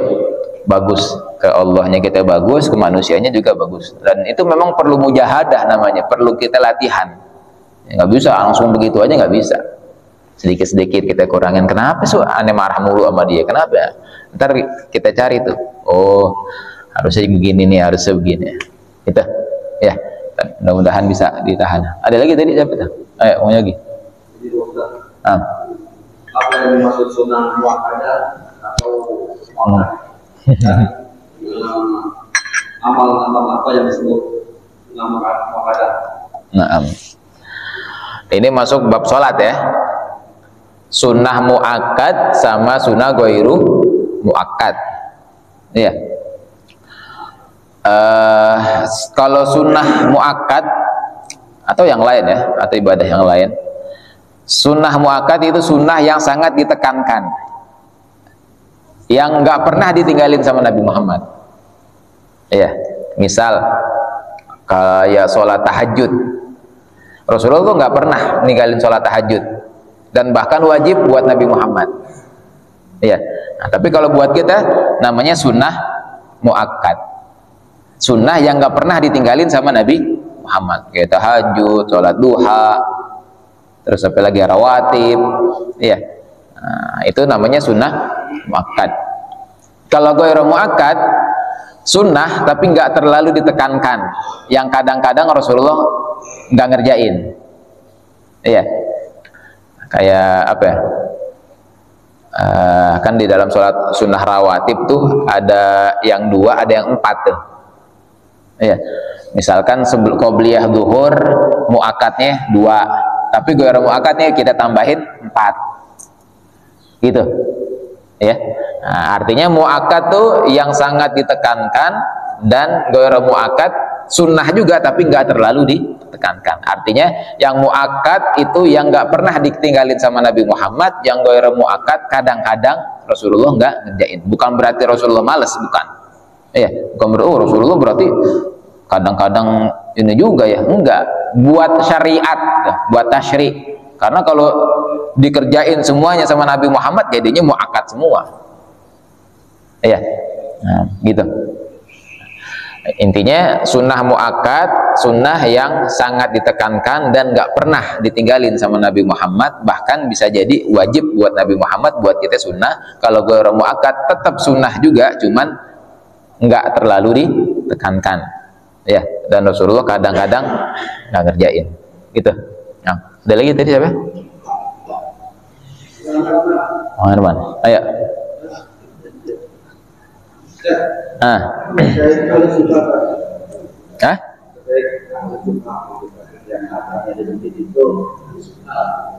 bagus, ke Allahnya kita bagus, ke manusianya juga bagus. Dan itu memang perlu mujahadah namanya, perlu kita latihan. Nggak bisa langsung begitu aja, nggak bisa. Sedikit-sedikit kita kurangin. Kenapa sih aneh marah mulu sama dia? Kenapa? Ntar kita cari tuh. Oh, harusnya begini nih, harusnya begini. Itu, ya. Mudah-mudahan bisa ditahan. Ada lagi tadi siapa tuh? Ayo, mau lagi. Apa yang dimaksud sunnah muakkadah atau amal apa yang disebut sunnah muakkadah? Naam. Ini masuk bab sholat ya. Sunnah muakkad sama sunnah ghairu muakkad. Iya. Kalau sunnah muakkad atau yang lain ya, atau ibadah yang lain, sunnah muakkad itu sunnah yang sangat ditekankan, yang nggak pernah ditinggalin sama Nabi Muhammad. Iya. Misal kayak sholat tahajud, Rasulullah tuh nggak pernah ninggalin sholat tahajud, dan bahkan wajib buat Nabi Muhammad. Iya. Nah, tapi kalau buat kita namanya sunnah muakkad, sunnah yang nggak pernah ditinggalin sama Nabi Muhammad, kayak tahajud, sholat duha, terus apa lagi, rawatib. Iya. Nah, itu namanya sunnah muakkad. Kalau ghairu muakkad, sunnah tapi nggak terlalu ditekankan, yang kadang-kadang Rasulullah nggak ngerjain. Iya, kayak apa ya, kan di dalam sholat sunnah rawatib tuh ada yang 2, ada yang 4 tuh. Iya, misalkan sebelum qobliyah zuhur muakkadnya 2, tapi ghairu muakkadnya kita tambahin 4 gitu ya. Nah, artinya muakkad tuh yang sangat ditekankan, dan ghairu muakkad sunnah juga tapi nggak terlalu ditekankan. Artinya yang muakkad itu yang nggak pernah ditinggalin sama Nabi Muhammad, yang ghairu muakkad kadang-kadang Rasulullah nggak ngerjain. Bukan berarti Rasulullah males, bukan. Iya, bukan berarti Rasulullah berarti kadang-kadang ini juga ya, enggak. Buat syariat, buat tasyri'. Karena kalau dikerjain semuanya sama Nabi Muhammad jadinya muakkad semua. Iya. Nah, gitu. Intinya sunnah muakkad, sunnah yang sangat ditekankan dan nggak pernah ditinggalin sama Nabi Muhammad, bahkan bisa jadi wajib buat Nabi Muhammad, buat kita sunnah. Kalau ghairu muakkad tetap sunnah juga, cuman nggak terlalu ditekankan. Ya, dan Rasulullah kadang-kadang nggak ngerjain. Gitu. Nah, ada lagi tadi siapa? Herman. Ayo.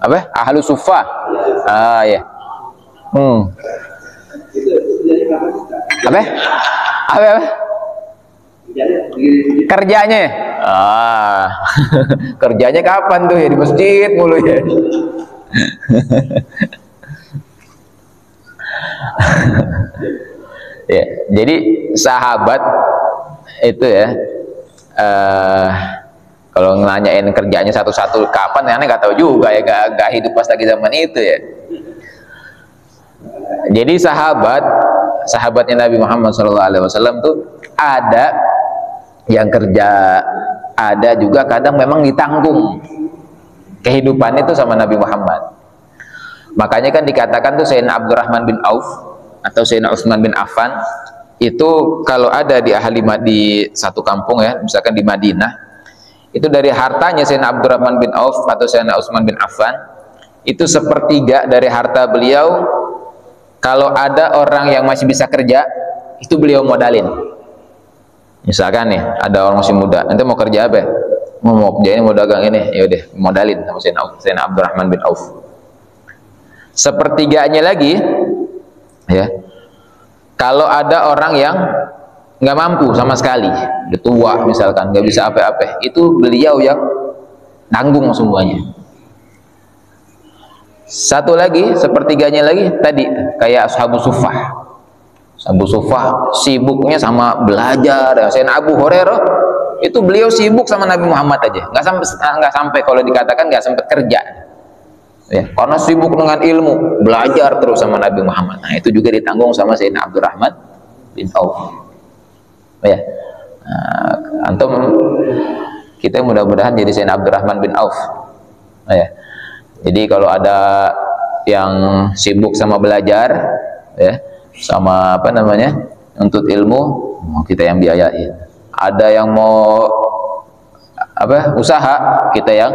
Apa? Ahlu sufa. Ya. Apa? Apa? Kerjanya? Kerjanya kapan tuh ya, di masjid mulu ya? Ya, jadi sahabat itu ya, kalau nanyain kerjanya satu-satu kapan, aneh nggak tahu juga ya, gak hidup pas lagi zaman itu ya. Jadi sahabatnya Nabi Muhammad SAW tuh ada yang kerja, ada juga kadang memang ditanggung kehidupan itu sama Nabi Muhammad. Makanya kan dikatakan tuh Sayyidina Abdurrahman bin Auf atau Sayyidina Utsman bin Affan itu kalau ada di di satu kampung ya, misalkan di Madinah, itu dari hartanya Sayyidina Abdurrahman bin Auf atau Sayyidina Utsman bin Affan itu 1/3 dari harta beliau. Kalau ada orang yang masih bisa kerja, itu beliau modalin. Misalkan nih ada orang masih muda, nanti mau kerja apa? Mau kerja ini, mau dagang ini, ya udah modalin sama Sayyidina Abdurrahman bin Auf. Sepertiganya lagi, ya, kalau ada orang yang nggak mampu sama sekali, udah tua misalkan, nggak bisa apa-apa, itu beliau yang tanggung semuanya. Satu lagi, sepertiganya lagi tadi kayak Ashabus Suffah. Abu Sufah sibuknya sama belajar. Sayyidina Abu Hurairah itu beliau sibuk sama Nabi Muhammad aja, nggak sampai kalau dikatakan nggak sempat kerja, ya, karena sibuk dengan ilmu, belajar terus sama Nabi Muhammad. Nah, itu juga ditanggung sama Sayyidina Abdurrahman bin Auf. Ya, antum kita mudah-mudahan jadi Sayyidina Abdurrahman bin Auf. Ya, jadi kalau ada yang sibuk sama belajar, ya, sama apa namanya, untuk ilmu, kita yang biayain. Ada yang mau apa usaha, kita yang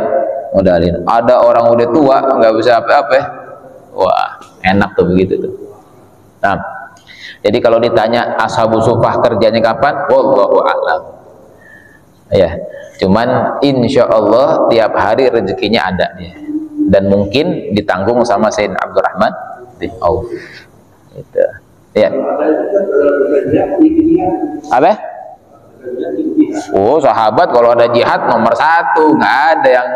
modalin. Ada orang udah tua nggak bisa apa-apa, wah enak tuh begitu tuh. Nah, jadi kalau ditanya Ashabus Suffah kerjanya kapan, wallahu a'lam. Ya, cuman insya Allah tiap hari rezekinya ada dia, dan mungkin ditanggung sama Sayyidina Abdurrahman bin Auf. Gitu. Ya. Apa? Oh, sahabat kalau ada jihad nomor 1, nggak ada yang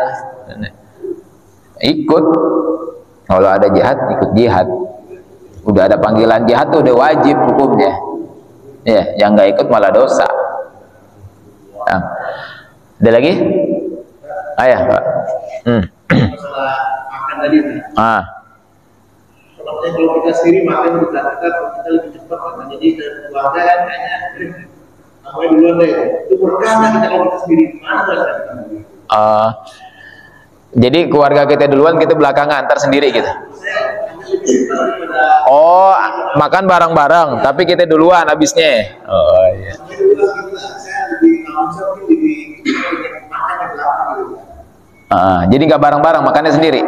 ikut. Kalau ada jihad, ikut jihad. Udah ada panggilan jihad tuh udah wajib hukumnya. Ya, yang nggak ikut malah dosa. Nah, ada lagi? Ayah, Pak. Masalah makan tadi. Kalau kita sendiri makan kita lebih cepat kan, jadi keluarga kan kayaknya namanya duluan deh, itu berkah kita kalau kita sendiri gimana jadi keluarga kita duluan, kita belakangan, ntar sendiri gitu. Oh, makan bareng-bareng tapi kita duluan habisnya. Oh iya. Jadi nggak bareng-bareng, makannya sendiri.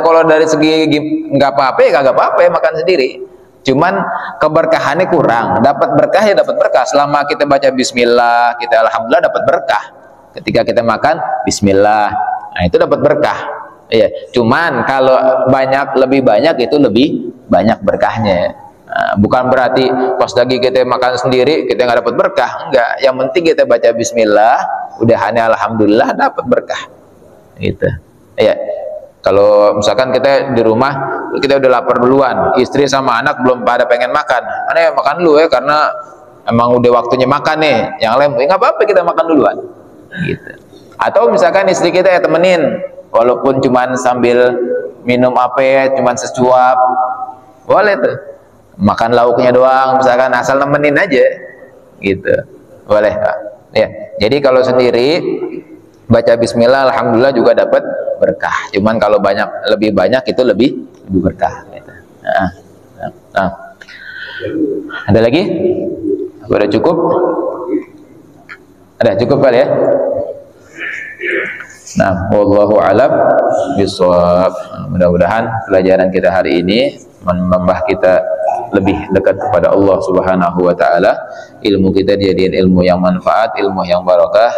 Kalau dari segi nggak apa-apa ya kagak apa-apa ya makan sendiri, cuman keberkahannya kurang. Dapat berkah ya dapat berkah selama kita baca bismillah, kita alhamdulillah dapat berkah. Ketika kita makan bismillah, nah itu dapat berkah. Iya, cuman kalau lebih banyak itu lebih banyak berkahnya. Bukan berarti pas lagi kita makan sendiri kita nggak dapat berkah, enggak. Yang penting kita baca bismillah, udahannya alhamdulillah dapat berkah. Gitu. Iya. Kalau misalkan kita di rumah, kita udah lapar duluan, istri sama anak belum pada pengen makan, aneh makan dulu ya, karena emang udah waktunya makan nih, yang lain nggak apa-apa kita makan duluan, gitu. Atau misalkan istri kita ya temenin, walaupun cuman sambil minum apa ya, cuman secuap, boleh tuh, makan lauknya doang, misalkan asal nemenin aja, gitu, boleh Pak. Ya, jadi kalau sendiri baca bismillah alhamdulillah juga dapat berkah, cuman kalau lebih banyak itu lebih berkah gitu. Ada lagi? Udah cukup? Ada cukup kali ya? Nah, wallahu a'lam bishawab. Mudah-mudahan pelajaran kita hari ini menambah kita lebih dekat kepada Allah Subhanahu wa taala. Ilmu kita dijadiin ilmu yang manfaat, ilmu yang barakah,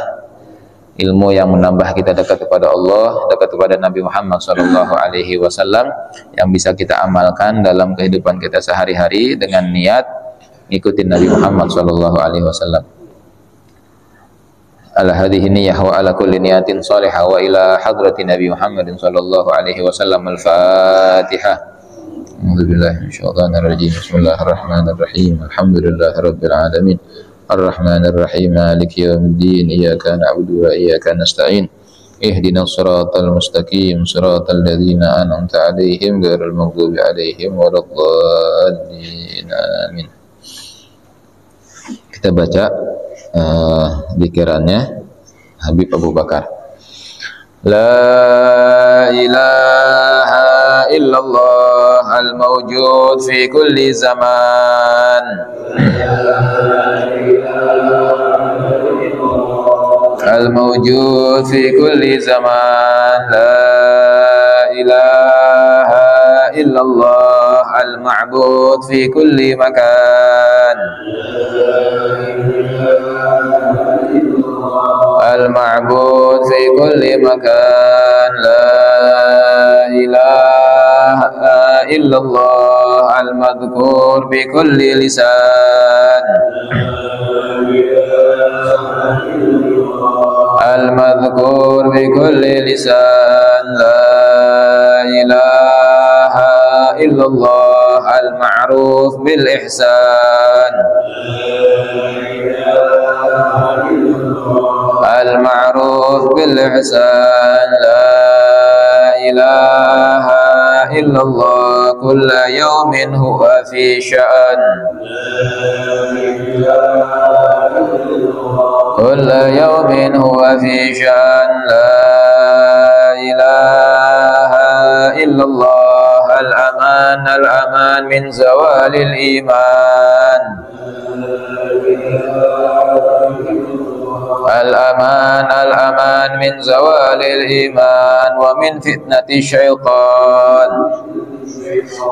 ilmu yang menambah kita dekat kepada Allah, dekat kepada Nabi Muhammad SAW, yang bisa kita amalkan dalam kehidupan kita sehari-hari dengan niat ngikutin Nabi Muhammad SAW. Ala hadhihi niyyah wa ala kulli niyatin salihah wa ila hadrati Nabi Muhammad SAW. Al-Fatihah. A'udzubillahi minasyaitonir rajim. Bismillahirrahmanirrahim. Alhamdulillahirabbil alamin. Ar-Rahmanir Rahim, Maliki Yaumiddin, Iyyaka na'budu wa iyyaka nasta'in. Ihdinas siratal mustaqim, siratal ladzina an'amta 'alaihim ghairil maghdubi 'alaihim waladdallin. Amin. Kita baca zikirannya Habib Abu Bakar. La ilaha illallah al-mawjud fi kulli zaman. Al-mawjud fi kulli zaman. La ilaha illallah illallah al-ma'bud fi kulli makan al-ma'bud fi kulli makan la ilaha illallah al-madhkur bi kulli lisan al-madhkur bi kulli lisan la ilaha illallah al-ma'ruf bil ihsan al-ma'ruf bil ihsan la ilaha illallah kulla yawmin huwa fi sya'an kulla yawmin huwa fi sya'an la ilaha illallah al-aman min zawalil iman al-aman min zawalil iman wa min fitnati syaitan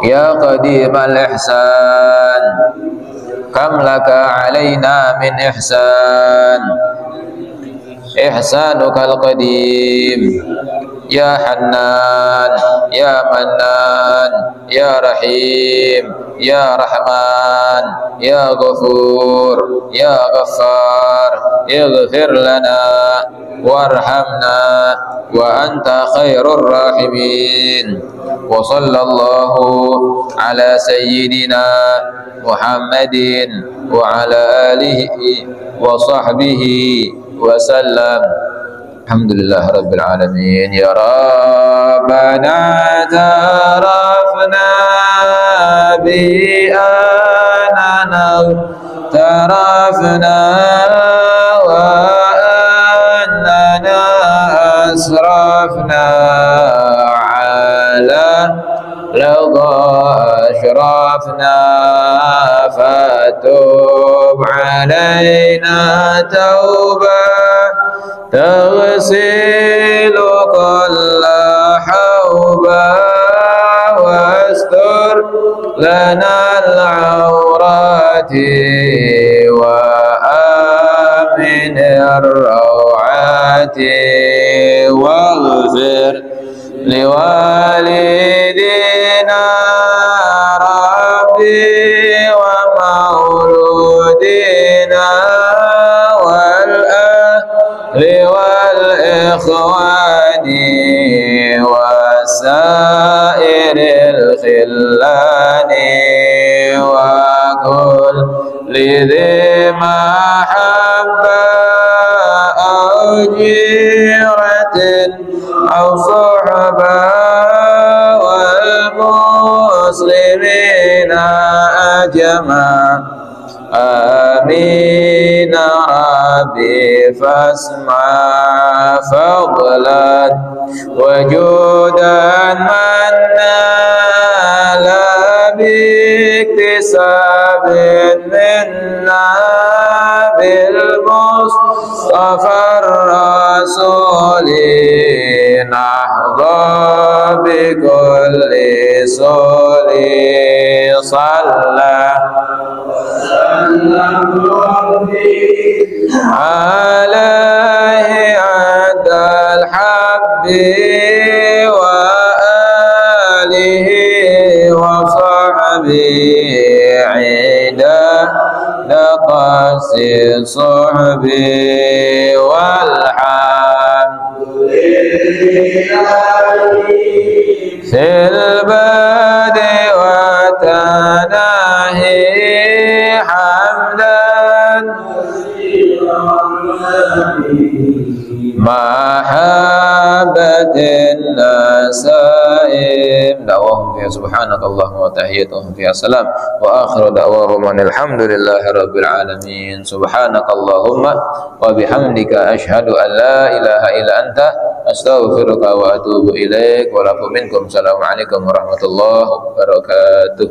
ya qadimal ihsan kam laka alaina min ihsan ihsanukal qadim ya Hannan ya Mannan ya Rahim ya Rahman ya Ghafur ya Ghaffar ighfir lana warhamna wa anta khairur rahimin wa sallallahu ala sayyidina Muhammadin wa ala alihi wa sahbihi wa sallam. Alhamdulillah rabbil alamin. Ya Rabbana tarafna bi anana tarafna wa annana asrafna ala lada ashrafna fatub alaina tawbah تغسل كل حوبا واستر لنا العورات وآمن الروعات واغفر لوالدينا ربي ومولودينا والإخوان وسائر الخلان وكل ذي محبة أو جيرة أو صحبة والمسلمين أجمعين آمين ربي فاسمع فضلا وجودا منا لا باكتساب منا بالمصطفى الرسول نحظى بكل سول صلى عليه عند الحب وآله وصحبه عند نقص صحبه والحمد في البدء وتناهي محبة النسائم دعواهم فيها سبحانك اللهم وتحيتهم فيها سلام وآخر دعواهم أن الحمد لله رب العالمين سبحانك اللهم وبحمدك أشهد أن لا إله إلا أنت أستغفرك وأتوب إليك والعفو منكم. السلام عليكم ورحمة الله وبركاته.